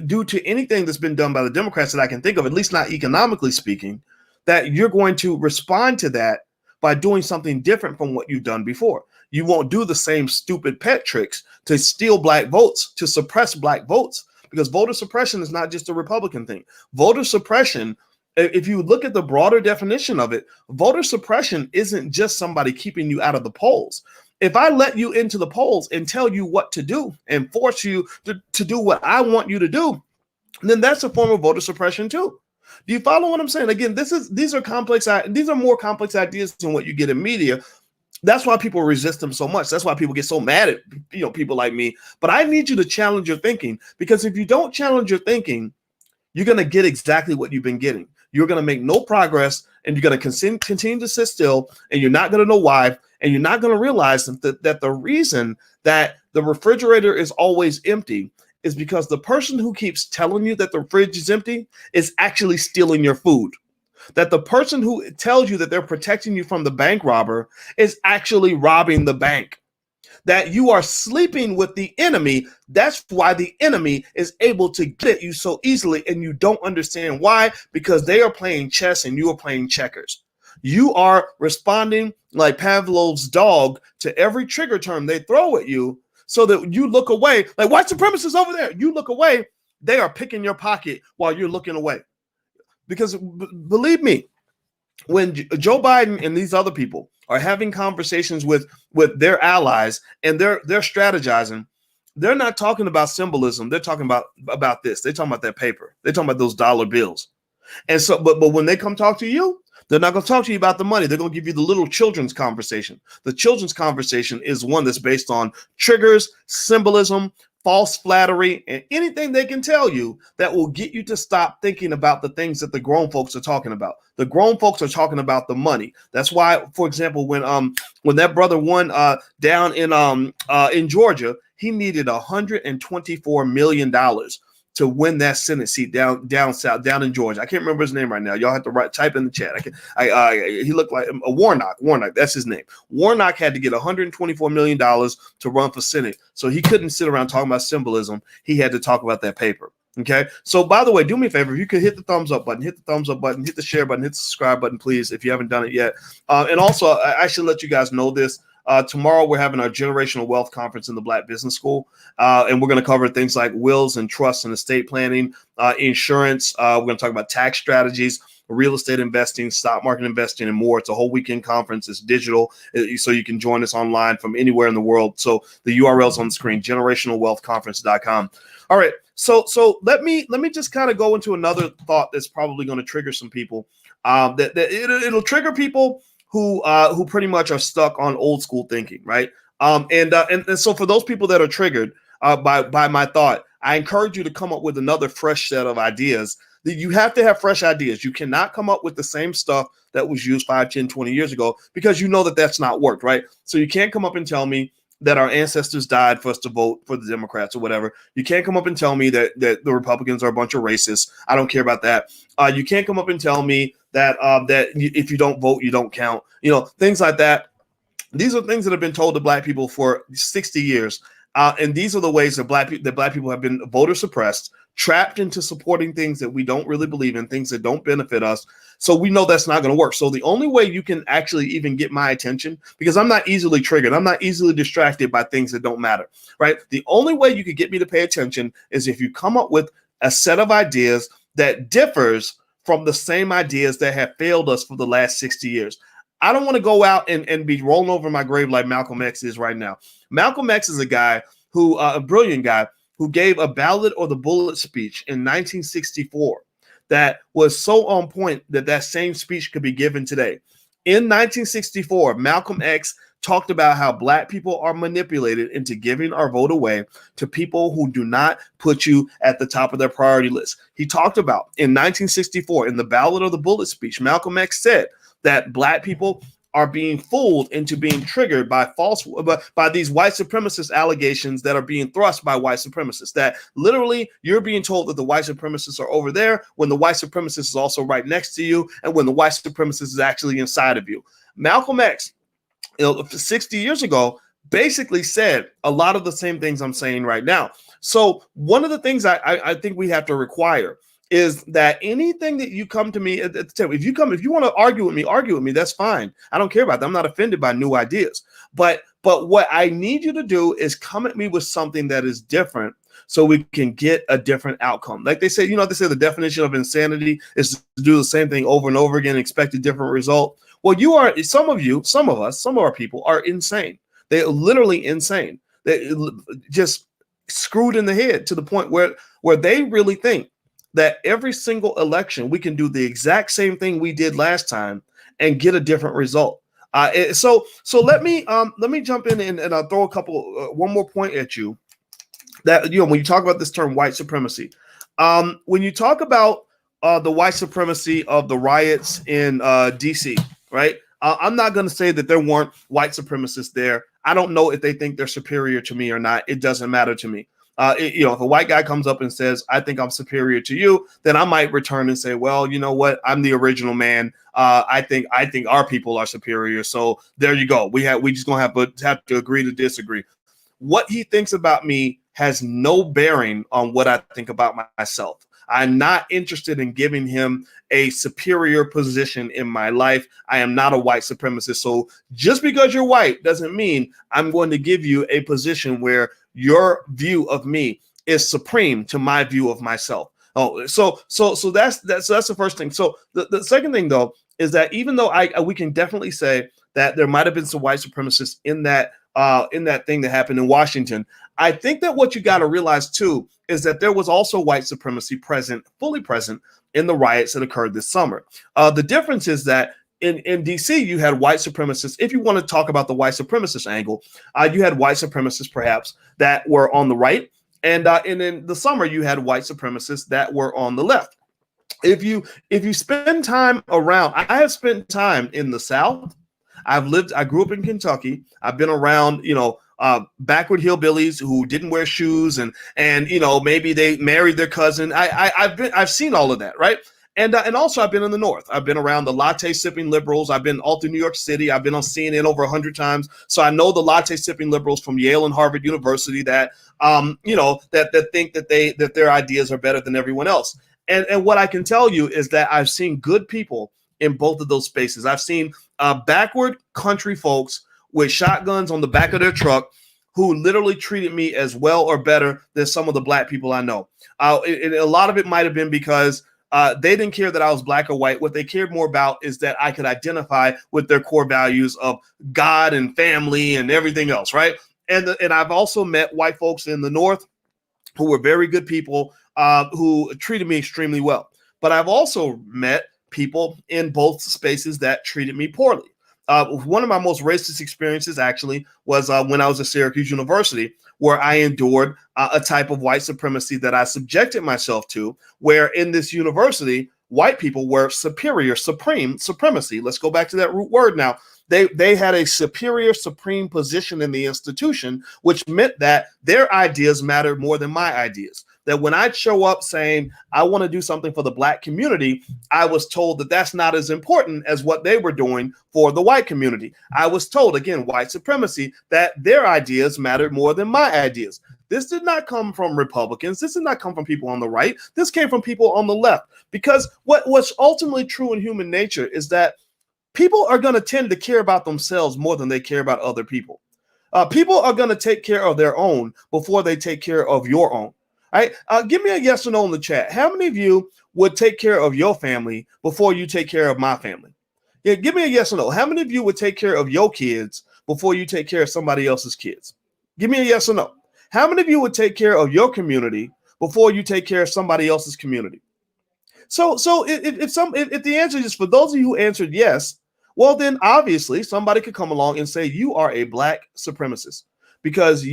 due to anything that's been done by the Democrats that I can think of, at least not economically speaking, that you're going to respond to that by doing something different from what you've done before. You won't do the same stupid pet tricks to steal black votes, to suppress black votes, because voter suppression is not just a Republican thing. Voter suppression, if you look at the broader definition of it, voter suppression isn't just somebody keeping you out of the polls. If I let you into the polls and tell you what to do and force you to do what I want you to do, then that's a form of voter suppression too. Do you follow what I'm saying? Again, these are more complex ideas than what you get in media. That's why people resist them so much. That's why people get so mad at people like me. But I need you to challenge your thinking, because if you don't challenge your thinking, you're going to get exactly what you've been getting. You're going to make no progress, and you're going to continue to sit still, and you're not going to know why. And you're not going to realize that the reason that the refrigerator is always empty is because the person who keeps telling you that the fridge is empty is actually stealing your food. That the person who tells you that they're protecting you from the bank robber is actually robbing the bank. That you are sleeping with the enemy. That's why the enemy is able to get at you so easily, and you don't understand why, because they are playing chess and you are playing checkers. You are responding like Pavlov's dog to every trigger term they throw at you, so that you look away. Like, white supremacists over there, you look away, they are picking your pocket while you're looking away. Because believe me, when Joe Biden and these other people are having conversations with their allies and they're strategizing, they're not talking about symbolism. They're talking about this. They're talking about that paper. They're talking about those dollar bills. And so, but when they come talk to you, They're not going to talk to you about the money. They're going to give you the little children's conversation. The children's conversation is one that's based on triggers, symbolism, false flattery, and anything they can tell you that will get you to stop thinking about the things that the grown folks are talking about. The grown folks are talking about the money. That's why, for example, when that brother won down in Georgia, he needed $124 million to win that Senate seat down south, down in Georgia. I can't remember his name right now. Y'all have to type in the chat. He looked like a Warnock. That's his name. Warnock had to get $124 million to run for Senate. So he couldn't sit around talking about symbolism. He had to talk about that paper. Okay. So by the way, do me a favor. If you could hit the thumbs up button, hit the share button, hit the subscribe button, please, if you haven't done it yet. And also, I should let you guys know this. Tomorrow, we're having our Generational Wealth Conference in the Black Business School, and we're going to cover things like wills and trusts and estate planning, insurance. We're going to talk about tax strategies, real estate investing, stock market investing, and more. It's a whole weekend conference. It's digital, so you can join us online from anywhere in the world. So the URL's on the screen, generationalwealthconference.com. All right, so let me just kind of go into another thought that's probably going to trigger some people. It'll trigger people who pretty much are stuck on old school thinking, right? And so for those people that are triggered by my thought, I encourage you to come up with another fresh set of ideas. You have to have fresh ideas. You cannot come up with the same stuff that was used 5, 10, 20 years ago, because you know that that's not worked, right? So you can't come up and tell me that our ancestors died for us to vote for the Democrats or whatever. You can't come up and tell me that the Republicans are a bunch of racists. I don't care about that. You can't come up and tell me that if you don't vote, you don't count. Things like that. These are things that have been told to Black people for 60 years. And these are the ways that Black people have been voter suppressed, trapped into supporting things that we don't really believe in, things that don't benefit us. So we know that's not going to work. So the only way you can actually even get my attention, because I'm not easily triggered, I'm not easily distracted by things that don't matter, right? The only way you could get me to pay attention is if you come up with a set of ideas that differs from the same ideas that have failed us for the last 60 years. I don't want to go out and be rolling over my grave like Malcolm X is right now. Malcolm X is a guy a brilliant guy who gave a ballot or the bullet speech in 1964 that was so on point that same speech could be given today. In 1964, Malcolm X talked about how Black people are manipulated into giving our vote away to people who do not put you at the top of their priority list. He talked about in 1964, in the ballot or the bullet speech, Malcolm X said that Black people are being fooled into being triggered by these white supremacist allegations that are being thrust by white supremacists, that literally you're being told that the white supremacists are over there when the white supremacist is also right next to you, and when the white supremacist is actually inside of you. Malcolm X, 60 years ago, basically said a lot of the same things I'm saying right now. So one of the things I think we have to require is that anything that you come to me at the table, if you want to argue with me, that's fine. I don't care about that. I'm not offended by new ideas. But what I need you to do is come at me with something that is different so we can get a different outcome. Like they say, they say the definition of insanity is to do the same thing over and over again and expect a different result. Well, some of our people are insane. They're literally insane. They just screwed in the head to the point where they really think that every single election we can do the exact same thing we did last time and get a different result. So let me jump in and I'll throw one more point at you. That when you talk about this term white supremacy, when you talk about the white supremacy of the riots in DC, right? I'm not going to say that there weren't white supremacists there. I don't know if they think they're superior to me or not. It doesn't matter to me. If a white guy comes up and says, I think I'm superior to you, then I might return and say, well, you know what? I'm the original man. I think our people are superior. So there you go. We just gonna have to agree to disagree. What he thinks about me has no bearing on what I think about myself. I'm not interested in giving him a superior position in my life. I am not a white supremacist. So just because you're white doesn't mean I'm going to give you a position where your view of me is supreme to my view of myself. Oh, so that's the first thing. So the second thing, though, is that even though we can definitely say that there might have been some white supremacists in that thing that happened in Washington, I think that what you got to realize too is that there was also white supremacy fully present in the riots that occurred this summer. The difference is that in DC, you had white supremacists. If you want to talk about the white supremacist angle, you had white supremacists perhaps that were on the right. And in the summer, you had white supremacists that were on the left. If you spend time around, I have spent time in the South. I grew up in Kentucky. I've been around, backward hillbillies who didn't wear shoes and maybe they married their cousin. I've seen all of that, right? And also I've been in the North. I've been around the latte sipping liberals. I've been all through New York City. I've been on CNN over 100 times. So I know the latte sipping liberals from Yale and Harvard University that that think that their ideas are better than everyone else. And what I can tell you is that I've seen good people in both of those spaces. I've seen backward country folks with shotguns on the back of their truck who literally treated me as well or better than some of the black people I know. A lot of it might have been because they didn't care that I was black or white. What they cared more about is that I could identify with their core values of God and family and everything else, right? And I've also met white folks in the North who were very good people who treated me extremely well. But I've also met people in both spaces that treated me poorly. One of my most racist experiences actually was when I was at Syracuse University, where I endured a type of white supremacy that I subjected myself to, where in this university, white people were supremacy. Let's go back to that root word now. They had a superior supreme position in the institution, which meant that their ideas mattered more than my ideas. That when I'd show up saying, I want to do something for the black community, I was told that that's not as important as what they were doing for the white community. I was told, again, white supremacy, that their ideas mattered more than my ideas. This did not come from Republicans. This did not come from people on the right. This came from people on the left. Because what's ultimately true in human nature is that people are going to tend to care about themselves more than they care about other people. People are going to take care of their own before they take care of your own. Right? Give me a yes or no in the chat. How many of you would take care of your family before you take care of my family? Yeah, give me a yes or no. How many of you would take care of your kids before you take care of somebody else's kids? Give me a yes or no. How many of you would take care of your community before you take care of somebody else's community? So if the answer is for those of you who answered yes, well then obviously somebody could come along and say you are a black supremacist because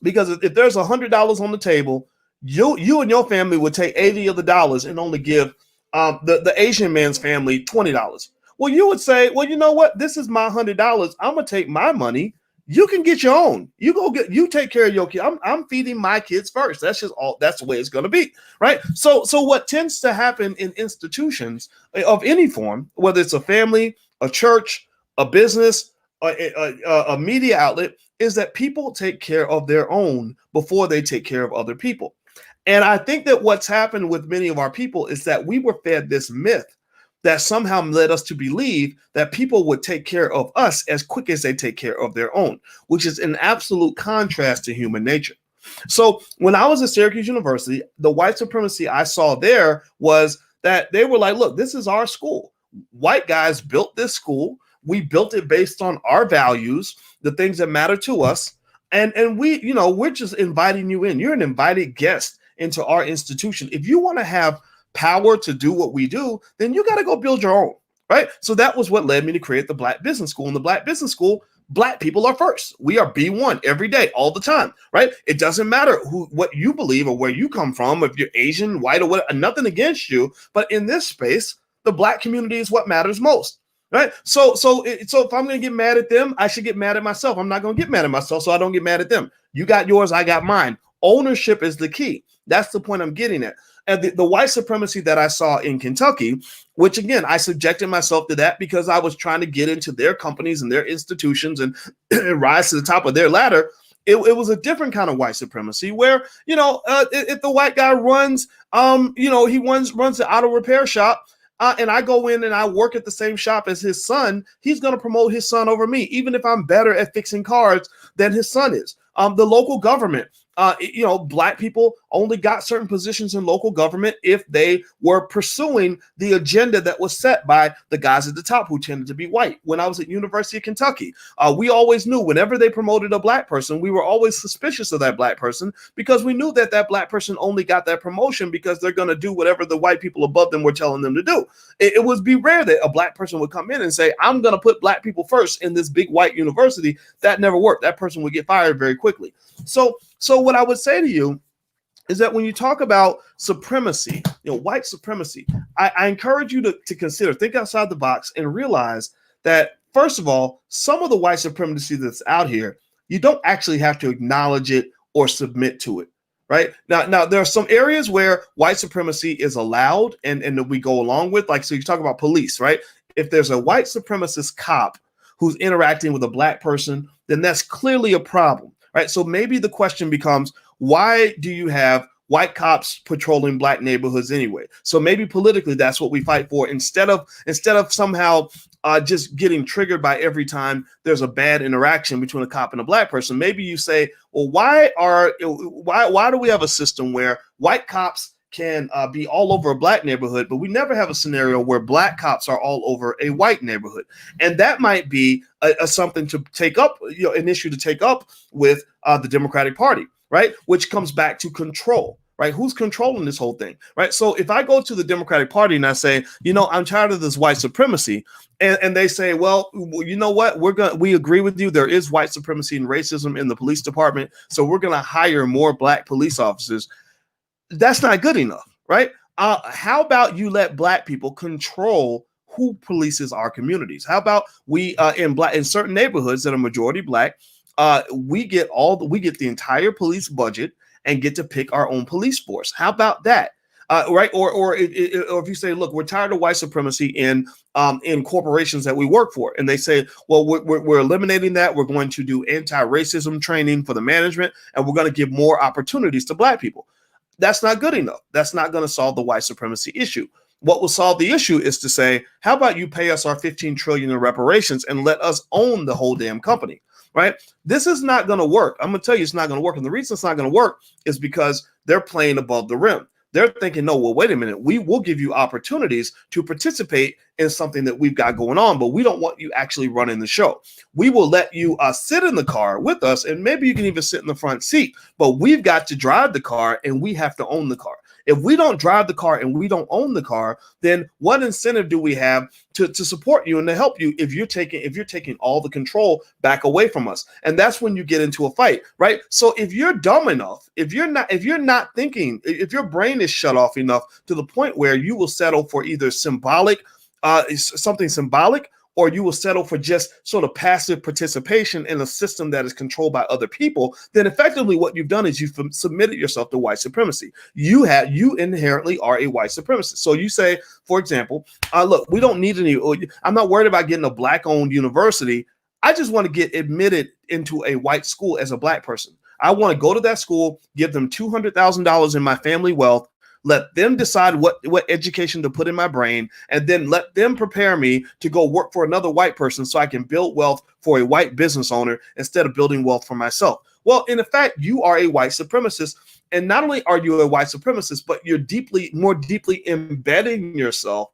because if there's $100 on the table, you and your family would take 80 of the dollars and only give the Asian man's family $20. Well, you would say, well, you know what? This is my $100. I'm gonna take my money. You can get your own. You take care of your kid. I'm feeding my kids first. That's the way it's gonna be, right? So what tends to happen in institutions of any form, whether it's a family, a church, a business, a media outlet, is that people take care of their own before they take care of other people. And I think that what's happened with many of our people is that we were fed this myth that somehow led us to believe that people would take care of us as quick as they take care of their own, which is an absolute contrast to human nature. So when I was at Syracuse University, the white supremacy I saw there was that they were like, look, this is our school. White guys built this school. We built it based on our values, the things that matter to us. And we're just inviting you in. You're an invited guest into our institution. If you want to have power to do what we do, then you got to go build your own, right? So that was what led me to create the Black Business School. In the Black Business School, Black people are first. We are B1 every day, all the time, right? It doesn't matter what you believe or where you come from, if you're Asian, white, or what, nothing against you. But in this space, the Black community is what matters most. Right. So if I'm going to get mad at them, I should get mad at myself. I'm not going to get mad at myself, so I don't get mad at them. You got yours, I got mine. Ownership is the key. That's the point I'm getting at. And the white supremacy that I saw in Kentucky, which again, I subjected myself to that because I was trying to get into their companies and their institutions and rise to the top of their ladder. It was a different kind of white supremacy where, if the white guy runs, he runs the auto repair shop, and I go in and I work at the same shop as his son, he's going to promote his son over me, even if I'm better at fixing cars than his son is. The local government Black people only got certain positions in local government if they were pursuing the agenda that was set by the guys at the top who tended to be white. When I was at University of Kentucky, we always knew whenever they promoted a black person, we were always suspicious of that black person because we knew that black person only got that promotion because they're going to do whatever the white people above them were telling them to do. It would be rare that a black person would come in and say, I'm going to put black people first in this big white university. That never worked. That person would get fired very quickly. So what I would say to you is that when you talk about supremacy, white supremacy, I encourage you to consider, think outside the box and realize that, first of all, some of the white supremacy that's out here, you don't actually have to acknowledge it or submit to it. Right now, there are some areas where white supremacy is allowed and that we go along with, like, so you talk about police, right? If there's a white supremacist cop who's interacting with a black person, then that's clearly a problem, right? So maybe the question becomes, why do you have white cops patrolling black neighborhoods anyway? So maybe politically, that's what we fight for instead of somehow just getting triggered by every time there's a bad interaction between a cop and a black person. Maybe you say, well, why do we have a system where white cops can be all over a black neighborhood, but we never have a scenario where black cops are all over a white neighborhood? And that might be something to take up, an issue to take up with the Democratic Party, right? Which comes back to control. Right? Who's controlling this whole thing? Right. So if I go to the Democratic Party and I say, I'm tired of this white supremacy, and they say, well, you know what? We agree with you. There is white supremacy and racism in the police department. So we're going to hire more black police officers. That's not good enough. Right. How about you let black people control who polices our communities? How about we in certain neighborhoods that are majority black, we get the entire police budget and get to pick our own police force. How about that? Right? Or if you say, look, we're tired of white supremacy in corporations that we work for, and they say, well, we're eliminating that. We're going to do anti-racism training for the management, and we're going to give more opportunities to black people. That's not good enough. That's not going to solve the white supremacy issue. What will solve the issue is to say, how about you pay us our $15 trillion in reparations and let us own the whole damn company? Right? This is not going to work. I'm going to tell you it's not going to work. And the reason it's not going to work is because they're playing above the rim. They're thinking, no, well, wait a minute. We will give you opportunities to participate in something that we've got going on, but we don't want you actually running the show. We will let you sit in the car with us, and maybe you can even sit in the front seat, but we've got to drive the car and we have to own the car. If we don't drive the car and we don't own the car, then what incentive do we have to support you and to help you if you're taking all the control back away from us? And that's when you get into a fight, right? So if you're dumb enough, if you're not thinking, if your brain is shut off enough to the point where you will settle for either something symbolic, or you will settle for just sort of passive participation in a system that is controlled by other people, then effectively what you've done is you've submitted yourself to white supremacy. You inherently are a white supremacist. So you say, for example, look, we don't need I'm not worried about getting a black-owned university. I just want to get admitted into a white school as a black person. I want to go to that school, give them $200,000 in my family wealth, let them decide what education to put in my brain, and then let them prepare me to go work for another white person so I can build wealth for a white business owner instead of building wealth for myself. Well, in effect, you are a white supremacist. And not only are you a white supremacist, but you're more deeply embedding yourself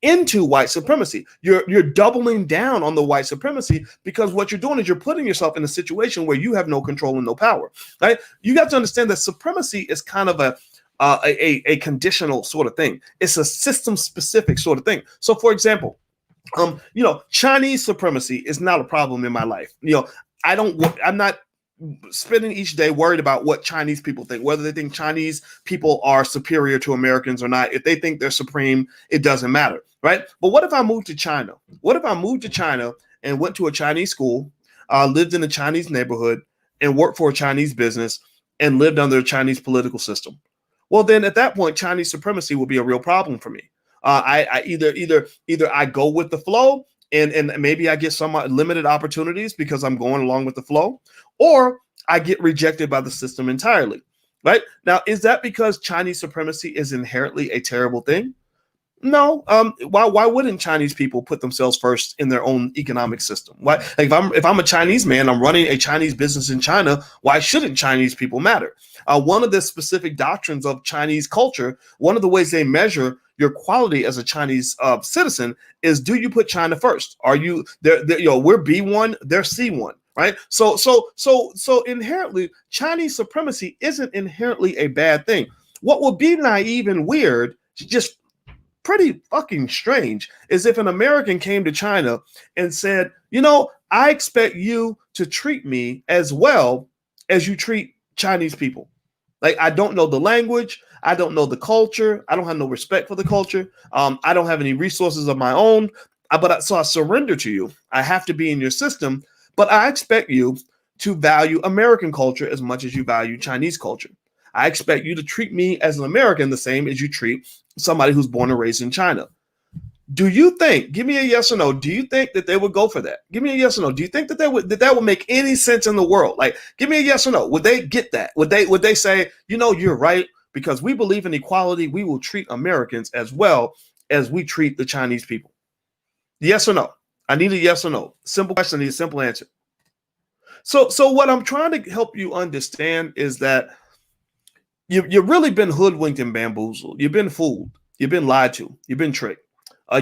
into white supremacy. You're doubling down on the white supremacy, because what you're doing is you're putting yourself in a situation where you have no control and no power. Right? You got to understand that supremacy is kind of a conditional sort of thing. It's a system specific sort of thing. So, for example, Chinese supremacy is not a problem in my life. I'm not spending each day worried about what Chinese people think, whether they think Chinese people are superior to Americans or not. If they think they're supreme, it doesn't matter, right? But what if I moved to China? What if I moved to China and went to a Chinese school, lived in a Chinese neighborhood, and worked for a Chinese business, and lived under a Chinese political system? Well, then at that point, Chinese supremacy will be a real problem for me. I either I go with the flow and maybe I get some limited opportunities because I'm going along with the flow, or I get rejected by the system entirely. Right? Now, is that because Chinese supremacy is inherently a terrible thing? No. Why wouldn't Chinese people put themselves first in their own economic system? Why? Like if I'm a Chinese man, I'm running a Chinese business in China. Why shouldn't Chinese people matter? One of the specific doctrines of Chinese culture, one of the ways they measure your quality as a Chinese citizen is: do you put China first? Are you there? You know, we're B1, they're C1. Right. So inherently, Chinese supremacy isn't inherently a bad thing. What would be naive and weird, just pretty fucking strange, is if an American came to China and said, you know, I expect you to treat me as well as you treat Chinese people. Like, I don't know the language, I don't know the culture, I don't have no respect for the culture, I don't have any resources of my own, so I surrender to you. I have to be in your system, but I expect you to value American culture as much as you value Chinese culture. I expect you to treat me as an American the same as you treat somebody who's born and raised in China. Do you think, give me a yes or no, do you think that they would go for that? Give me a yes or no. Do you think that that would make any sense in the world? Like, give me a yes or no. Would they get that? Would they say, you know, you're right, because we believe in equality, we will treat Americans as well as we treat the Chinese people? Yes or no? I need a yes or no. Simple question, I need a simple answer. So what I'm trying to help you understand is that you've really been hoodwinked and bamboozled. You've been fooled. You've been lied to. You've been tricked.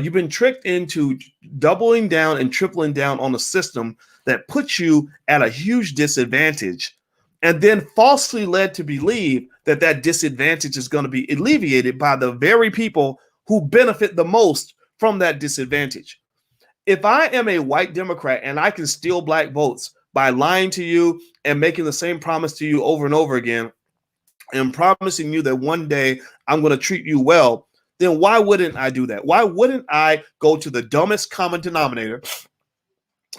You've been tricked into doubling down and tripling down on a system that puts you at a huge disadvantage, and then falsely led to believe that that disadvantage is going to be alleviated by the very people who benefit the most from that disadvantage. If I am a white Democrat and I can steal black votes by lying to you and making the same promise to you over and over again, and promising you that one day I'm going to treat you well, then why wouldn't I do that? Why wouldn't I go to the dumbest common denominator?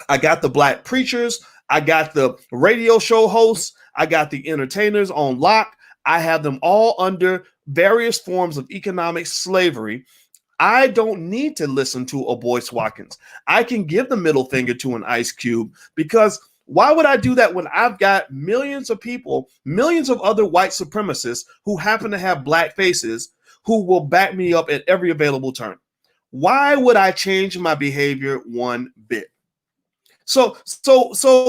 I got the black preachers, I got the radio show hosts, I got the entertainers on lock. I have them all under various forms of economic slavery. I don't need to listen to a Boyce Watkins. I can give the middle finger to an Ice Cube, because why would I do that when I've got millions of people, millions of other white supremacists who happen to have black faces who will back me up at every available turn? Why would I change my behavior one bit? So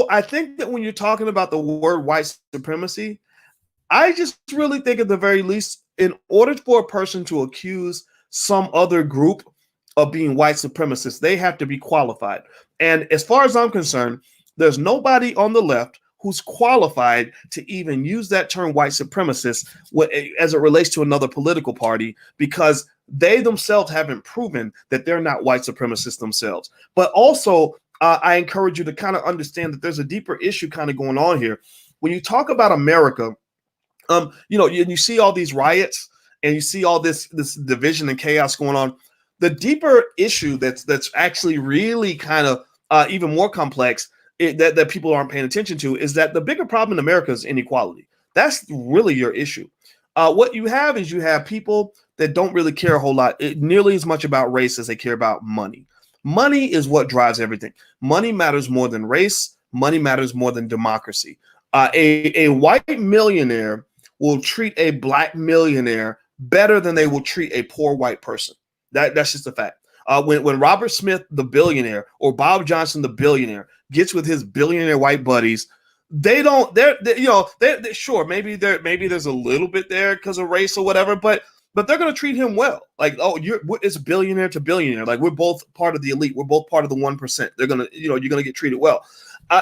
I think that when you're talking about the word white supremacy, I just really think at the very least, in order for a person to accuse some other group of being white supremacists, they have to be qualified. And as far as I'm concerned, there's nobody on the left who's qualified to even use that term white supremacist as it relates to another political party, because they themselves haven't proven that they're not white supremacists themselves. But also, I encourage you to kind of understand that there's a deeper issue kind of going on here. When you talk about America, you know, you see all these riots and you see all this division and chaos going on. The deeper issue that's actually really kind of even more complex, that people aren't paying attention to, is that the bigger problem in America is inequality. That's really your issue. What you have is you have people that don't really care a whole lot, nearly as much about race as they care about money. Money is what drives everything. Money matters more than race. Money matters more than democracy. A white millionaire will treat a black millionaire better than they will treat a poor white person. That's just a fact. When Robert Smith, the billionaire, or Bob Johnson, the billionaire, gets with his billionaire white buddies, they're sure, maybe there's a little bit there because of race or whatever, but they're going to treat him well. Like, oh, it's billionaire to billionaire. Like, we're both part of the elite. We're both part of the 1%. They're going to, you're going to get treated well.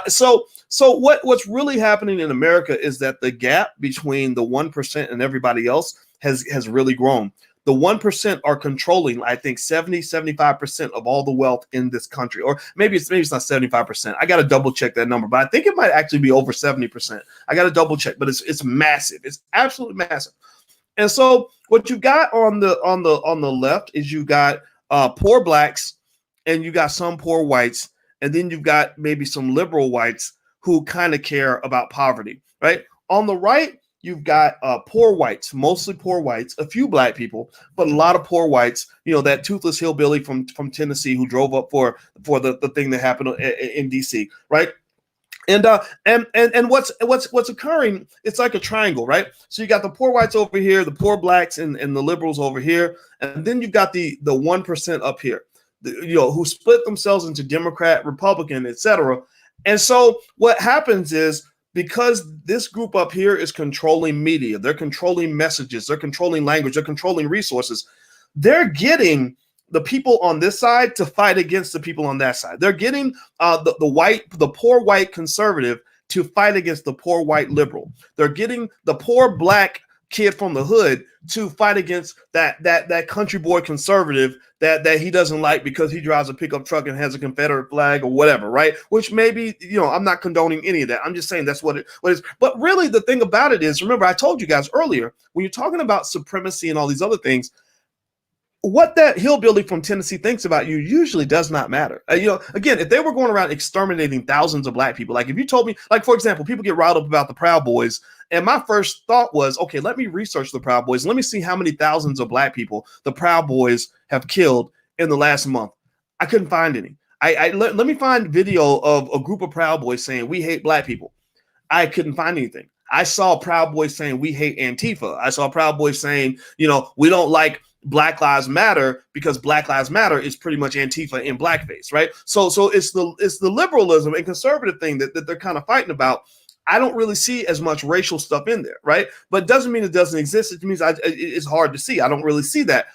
So what's really happening in America is that the gap between the 1% and everybody else has really grown. The 1% are controlling, I think, 75% of all the wealth in this country. Or maybe it's not 75%. I got to double check that number, but I think it might actually be over 70%. I got to double check, but it's massive. It's absolutely massive. And so what you got on the left is you got poor blacks, and you got some poor whites, and then you've got maybe some liberal whites who kind of care about poverty, right? On the right, you've got poor whites, mostly poor whites, a few black people, but a lot of poor whites. You know, that toothless hillbilly from Tennessee who drove up for the thing that happened in D.C., right? And what's occurring, it's like a triangle, right? So you got the poor whites over here, the poor blacks, and the liberals over here, and then you've got the 1% up here, who split themselves into Democrat, Republican, etc. And so what happens is, because this group up here is controlling media, they're controlling messages, they're controlling language, they're controlling resources, they're getting the people on this side to fight against the people on that side. They're getting the poor white conservative to fight against the poor white liberal. They're getting the poor black kid from the hood to fight against that country boy conservative that he doesn't like because he drives a pickup truck and has a Confederate flag or whatever, right? Which maybe, I'm not condoning any of that. I'm just saying that's what it is. But really the thing about it is, remember, I told you guys earlier, when you're talking about supremacy and all these other things, what that hillbilly from Tennessee thinks about you usually does not matter. Again, if they were going around exterminating thousands of black people, like if you told me, like, for example, people get riled up about the Proud Boys, and my first thought was, okay, let me research the Proud Boys. Let me see how many thousands of black people the Proud Boys have killed in the last month. I couldn't find any. Let me find video of a group of Proud Boys saying we hate black people. I couldn't find anything. I saw Proud Boys saying we hate Antifa. I saw Proud Boys saying, we don't like Black Lives Matter because Black Lives Matter is pretty much Antifa in blackface, right? So it's the liberalism and conservative thing that they're kind of fighting about. I don't really see as much racial stuff in there, right? But it doesn't mean it doesn't exist. It means it's hard to see. I don't really see that.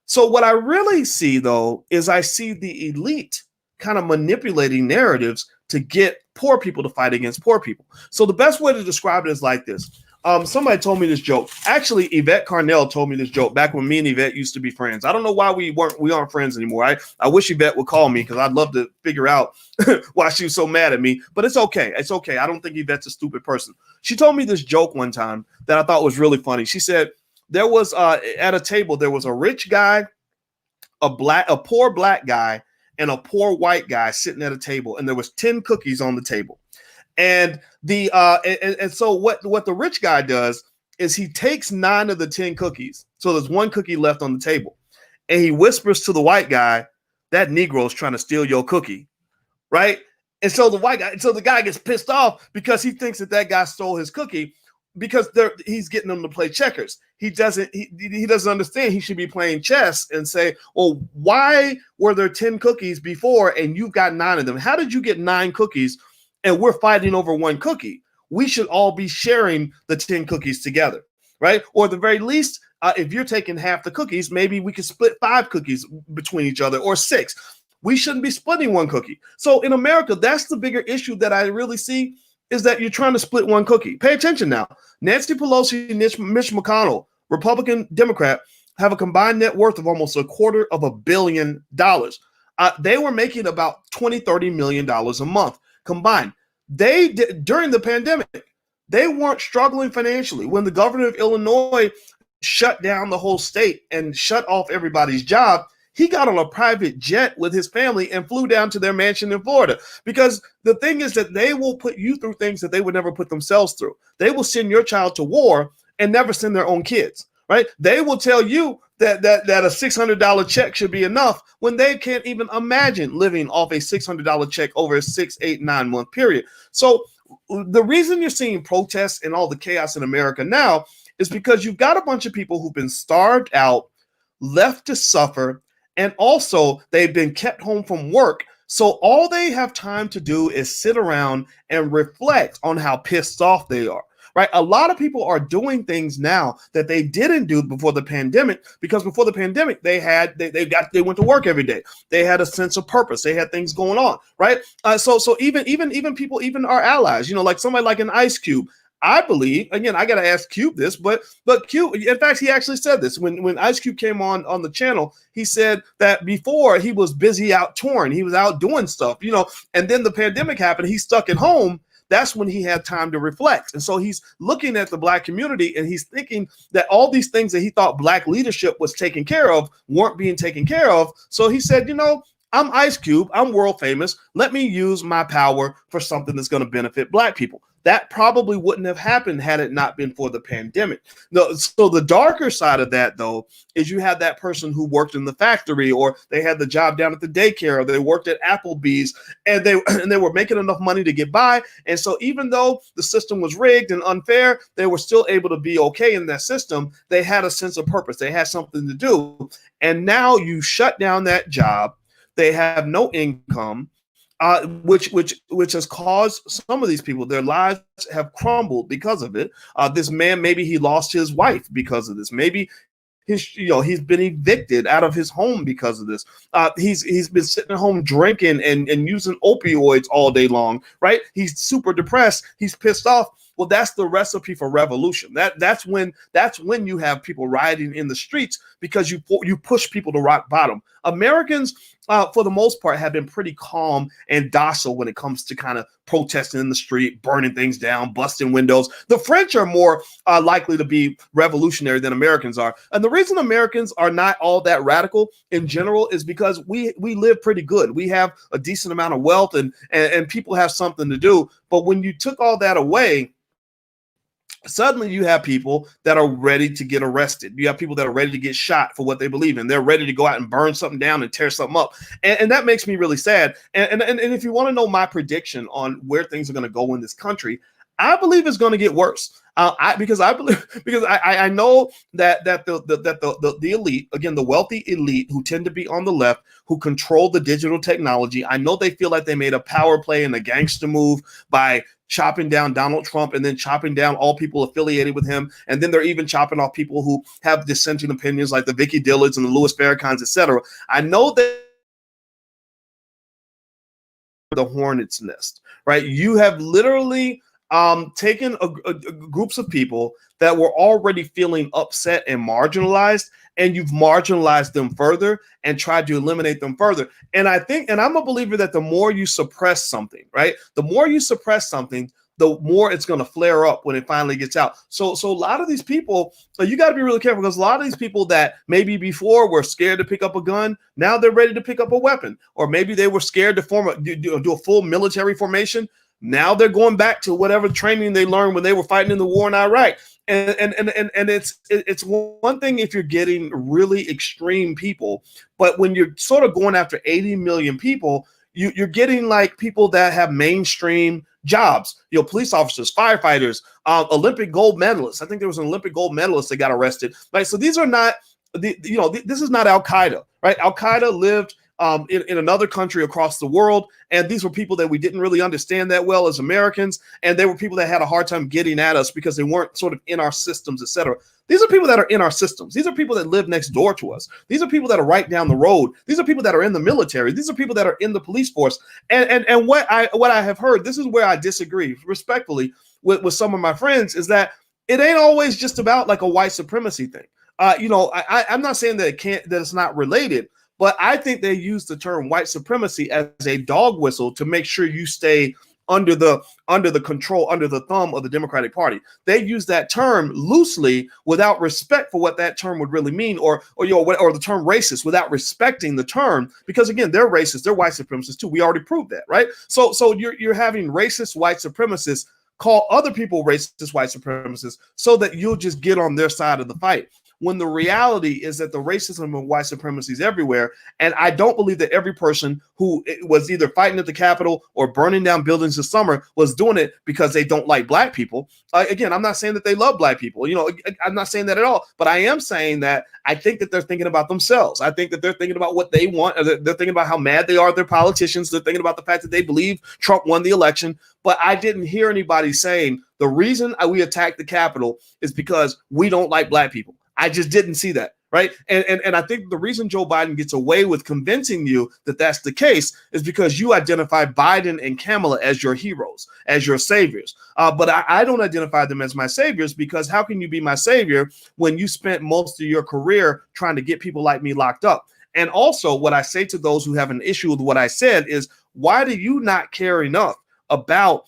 So what I really see, though, is I see the elite kind of manipulating narratives to get poor people to fight against poor people. So the best way to describe it is like this. Somebody told me this joke. Actually, Yvette Carnell told me this joke back when me and Yvette used to be friends. I don't know why we aren't friends anymore. I wish Yvette would call me because I'd love to figure out why she was so mad at me. But it's okay. It's okay. I don't think Yvette's a stupid person. She told me this joke one time that I thought was really funny. She said there was at a table, there was a rich guy, a poor black guy, and a poor white guy sitting at a table, and there was 10 cookies on the table. And so what the rich guy does is he takes 9 of the 10 cookies. So there's 1 cookie left on the table. And he whispers to the white guy, that Negro is trying to steal your cookie. Right. And so the guy gets pissed off because he thinks that guy stole his cookie because he's getting them to play checkers. He doesn't understand he should be playing chess and say, well, why were there 10 cookies before and you've got 9 of them? How did you get 9 cookies? And we're fighting over 1 cookie. We should all be sharing the 10 cookies together, right? Or at the very least, if you're taking half the cookies, maybe we could split 5 cookies between each other or 6. We shouldn't be splitting 1 cookie. So in America, that's the bigger issue that I really see, is that you're trying to split 1 cookie. Pay attention now. Nancy Pelosi and Mitch McConnell, Republican, Democrat, have a combined net worth of almost $250 million. They were making about $20-30 million a month. Combined. They did during the pandemic, they weren't struggling financially. When the governor of Illinois shut down the whole state and shut off everybody's job, he got on a private jet with his family and flew down to their mansion in Florida. Because the thing is that they will put you through things that they would never put themselves through. They will send your child to war and never send their own kids, right? They will tell you that a $600 check should be enough when they can't even imagine living off a $600 check over a 6, 8, 9 month period. So the reason you're seeing protests and all the chaos in America now is because you've got a bunch of people who've been starved out, left to suffer, and also they've been kept home from work. So all they have time to do is sit around and reflect on how pissed off they are. Right. A lot of people are doing things now that they didn't do before the pandemic, because before the pandemic, they went to work every day. They had a sense of purpose. They had things going on. Right. So even people, even our allies, like somebody like an Ice Cube. I believe, again, I got to ask Cube this, but Cube, in fact, he actually said this when Ice Cube came on the channel. He said that before he was busy out touring, he was out doing stuff, and then the pandemic happened. He's stuck at home. That's when he had time to reflect. And so he's looking at the black community and he's thinking that all these things that he thought black leadership was taking care of weren't being taken care of. So he said, I'm Ice Cube. I'm world famous. Let me use my power for something that's going to benefit black people. that probably wouldn't have happened had it not been for the pandemic. No, so the darker side of that, though, is you had that person who worked in the factory, or they had the job down at the daycare, or they worked at Applebee's, and they were making enough money to get by. And so even though the system was rigged and unfair, they were still able to be okay in that system. They had a sense of purpose. They had something to do. And now you shut down that job. They have no income. Which has caused some of these people, their lives have crumbled because of it. This man, maybe he lost his wife because of this. Maybe he's been evicted out of his home because of this. He's been sitting at home drinking and using opioids all day long, right? He's super depressed. He's pissed off. Well, that's the recipe for revolution. That's when you have people rioting in the streets, because you push people to rock bottom. Americans, for the most part, have been pretty calm and docile when it comes to kind of protesting in the street, burning things down, busting windows. The French are more likely to be revolutionary than Americans are. And the reason Americans are not all that radical in general is because we live pretty good. We have a decent amount of wealth, and people have something to do. But when you took all that away, suddenly you have people that are ready to get arrested. You have people that are ready to get shot for what they believe in. They're ready to go out and burn something down and tear something up. And that makes me really sad. And if you want to know my prediction on where things are going to go in this country, I believe it's going to get worse. Because I know that the elite, again, the wealthy elite who tend to be on the left, who control the digital technology, I know they feel like they made a power play and a gangster move by chopping down Donald Trump and then chopping down all people affiliated with him. And then they're even chopping off people who have dissenting opinions like the Vicky Dillards and the Louis Farrakhan's, etc. I know that the hornet's nest, right? You have literally taken groups of people that were already feeling upset and marginalized, and you've marginalized them further and tried to eliminate them further. And I think, and I'm a believer that the more you suppress something, right, the more you suppress something, the more it's going to flare up when it finally gets out. So a lot of these people, you got to be really careful, because a lot of these people that maybe before were scared to pick up a gun, now they're ready to pick up a weapon. Or maybe they were scared to do a full military formation. Now they're going back to whatever training they learned when they were fighting in the war in Iraq. And it's one thing if you're getting really extreme people, but when you're sort of going after 80 million people, you're getting like people that have mainstream jobs, police officers, firefighters, Olympic gold medalists. I think there was an Olympic gold medalist that got arrested. Right. So these are not this is not Al-Qaeda, right? Al-Qaeda lived in another country across the world. And these were people that we didn't really understand that well as Americans. And they were people that had a hard time getting at us because they weren't sort of in our systems, et cetera. These are people that are in our systems. These are people that live next door to us. These are people that are right down the road. These are people that are in the military. These are people that are in the police force. And what I have heard, this is where I disagree respectfully with some of my friends, is that it ain't always just about like a white supremacy thing. I'm not saying that it's not related, but I think they use the term white supremacy as a dog whistle to make sure you stay under the control, under the thumb of the Democratic Party. They use that term loosely without respect for what that term would really mean, or the term racist without respecting the term, because again, they're racist, they're white supremacists too. We already proved that, right? So you're having racist white supremacists call other people racist white supremacists so that you'll just get on their side of the fight, when the reality is that the racism of white supremacy is everywhere. And I don't believe that every person who was either fighting at the Capitol or burning down buildings this summer was doing it because they don't like black people. Again, I'm not saying that they love black people. I'm not saying that at all. But I am saying that I think that they're thinking about themselves. I think that they're thinking about what they want. They're thinking about how mad they are at their politicians. They're thinking about the fact that they believe Trump won the election. But I didn't hear anybody saying the reason we attacked the Capitol is because we don't like black people. I just didn't see that, right? And I think the reason Joe Biden gets away with convincing you that that's the case is because you identify Biden and Kamala as your heroes, as your saviors. But I don't identify them as my saviors, because how can you be my savior when you spent most of your career trying to get people like me locked up? And also, what I say to those who have an issue with what I said is, why do you not care enough about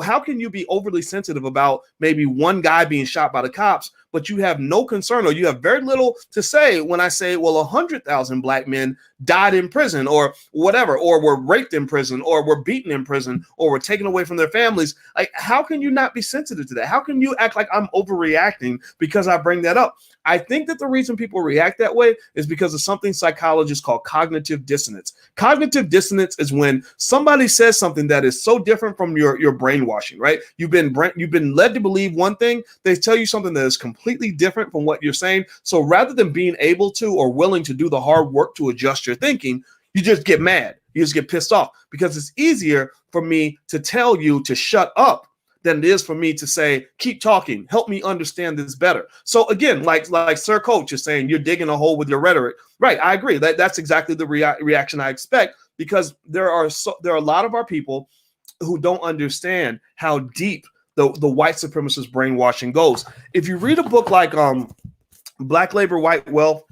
how can you be overly sensitive about maybe one guy being shot by the cops, but you have no concern, or you have very little to say when I say, well, 100,000 black men died in prison or whatever, or were raped in prison, or were beaten in prison, or were taken away from their families. Like, how can you not be sensitive to that? How can you act like I'm overreacting because I bring that up? I think that the reason people react that way is because of something psychologists call cognitive dissonance. Cognitive dissonance is when somebody says something that is so different from your brainwashing, right? You've been led to believe one thing, they tell you something that is completely different from what you're saying. So rather than being able to or willing to do the hard work to adjust your thinking, you just get mad. You just get pissed off, because it's easier for me to tell you to shut up than it is for me to say, keep talking, help me understand this better. So again, like Sir Coach is saying, you're digging a hole with your rhetoric. Right, I agree. That's exactly the reaction I expect, because there are a lot of our people who don't understand how deep the white supremacist brainwashing goes. If you read a book like Black Labor, White Wealth,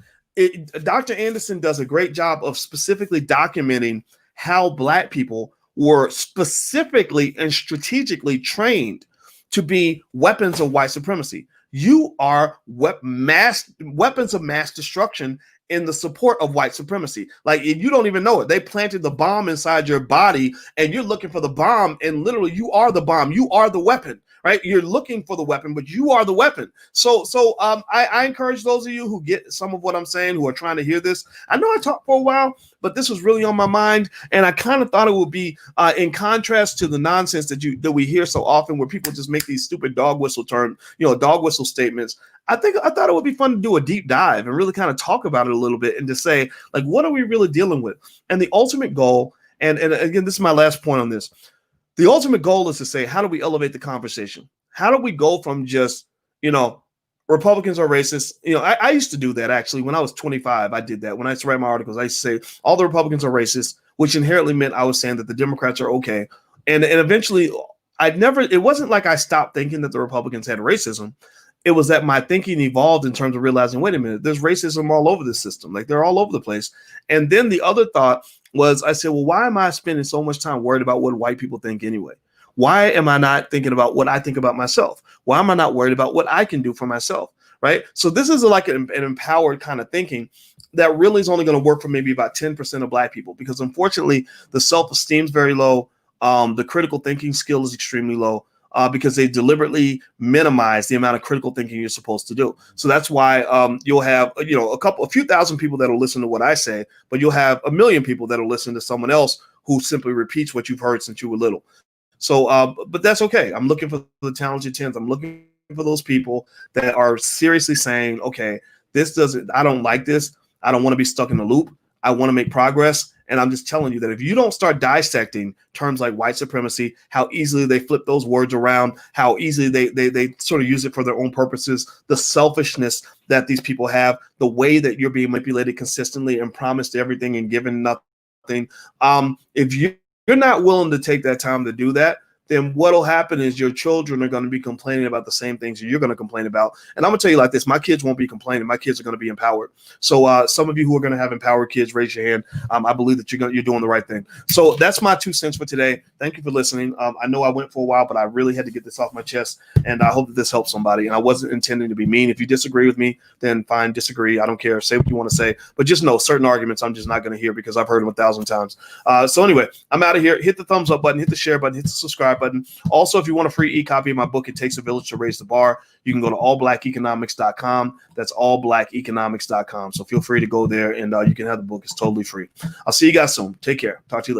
Dr. Anderson does a great job of specifically documenting how black people were specifically and strategically trained to be weapons of white supremacy. You are weapons of mass destruction in the support of white supremacy. Like, you don't even know it. They planted the bomb inside your body, and you're looking for the bomb, and literally you are the bomb. You are the weapon, right? You're looking for the weapon, but you are the weapon. So I encourage those of you who get some of what I'm saying, who are trying to hear this. I know I talked for a while, but this was really on my mind, and I kind of thought it would be in contrast to the nonsense that we hear so often, where people just make these stupid dog whistle statements. I thought it would be fun to do a deep dive and really kind of talk about it a little bit, and to say, like, what are we really dealing with? And the ultimate goal, and again, this is my last point on this. The ultimate goal is to say, how do we elevate the conversation? How do we go from just, Republicans are racist? I used to do that, actually. When I was 25, I did that. When I used to write my articles, I used to say all the Republicans are racist, which inherently meant I was saying that the Democrats are okay. And eventually, it wasn't like I stopped thinking that the Republicans had racism. It was that my thinking evolved in terms of realizing, wait a minute, there's racism all over this system. Like, they're all over the place. And then the other thought was, I said, well, why am I spending so much time worried about what white people think anyway? Why am I not thinking about what I think about myself? Why am I not worried about what I can do for myself? Right? So this is like an empowered kind of thinking that really is only going to work for maybe about 10% of black people, because unfortunately the self-esteem is very low. The critical thinking skill is extremely low. Because they deliberately minimize the amount of critical thinking you're supposed to do. So that's why you'll have, a few thousand people that'll listen to what I say, but you'll have 1 million people that'll listen to someone else who simply repeats what you've heard since you were little. So, but that's okay. I'm looking for the talented 10th. I'm looking for those people that are seriously saying, okay, I don't like this. I don't want to be stuck in the loop. I want to make progress. And I'm just telling you that if you don't start dissecting terms like white supremacy, how easily they flip those words around, how easily they sort of use it for their own purposes, the selfishness that these people have, the way that you're being manipulated consistently and promised everything and given nothing. If you're not willing to take that time to do that, then what'll happen is your children are going to be complaining about the same things you're going to complain about. And I'm going to tell you like this, my kids won't be complaining. My kids are going to be empowered. So some of you who are going to have empowered kids, raise your hand. I believe that you're doing the right thing. So that's my 2 cents for today. Thank you for listening. I know I went for a while, but I really had to get this off my chest, and I hope that this helps somebody. And I wasn't intending to be mean. If you disagree with me, then fine, disagree. I don't care. Say what you want to say, but just know certain arguments I'm just not going to hear because I've heard them 1,000 times. So anyway, I'm out of here. Hit the thumbs up button, hit the share button, hit the subscribe button. Also, if you want a free e-copy of my book, It Takes a Village to Raise the Bar, you can go to allblackeconomics.com. That's allblackeconomics.com. So feel free to go there, and you can have the book. It's totally free. I'll see you guys soon. Take care. Talk to you later.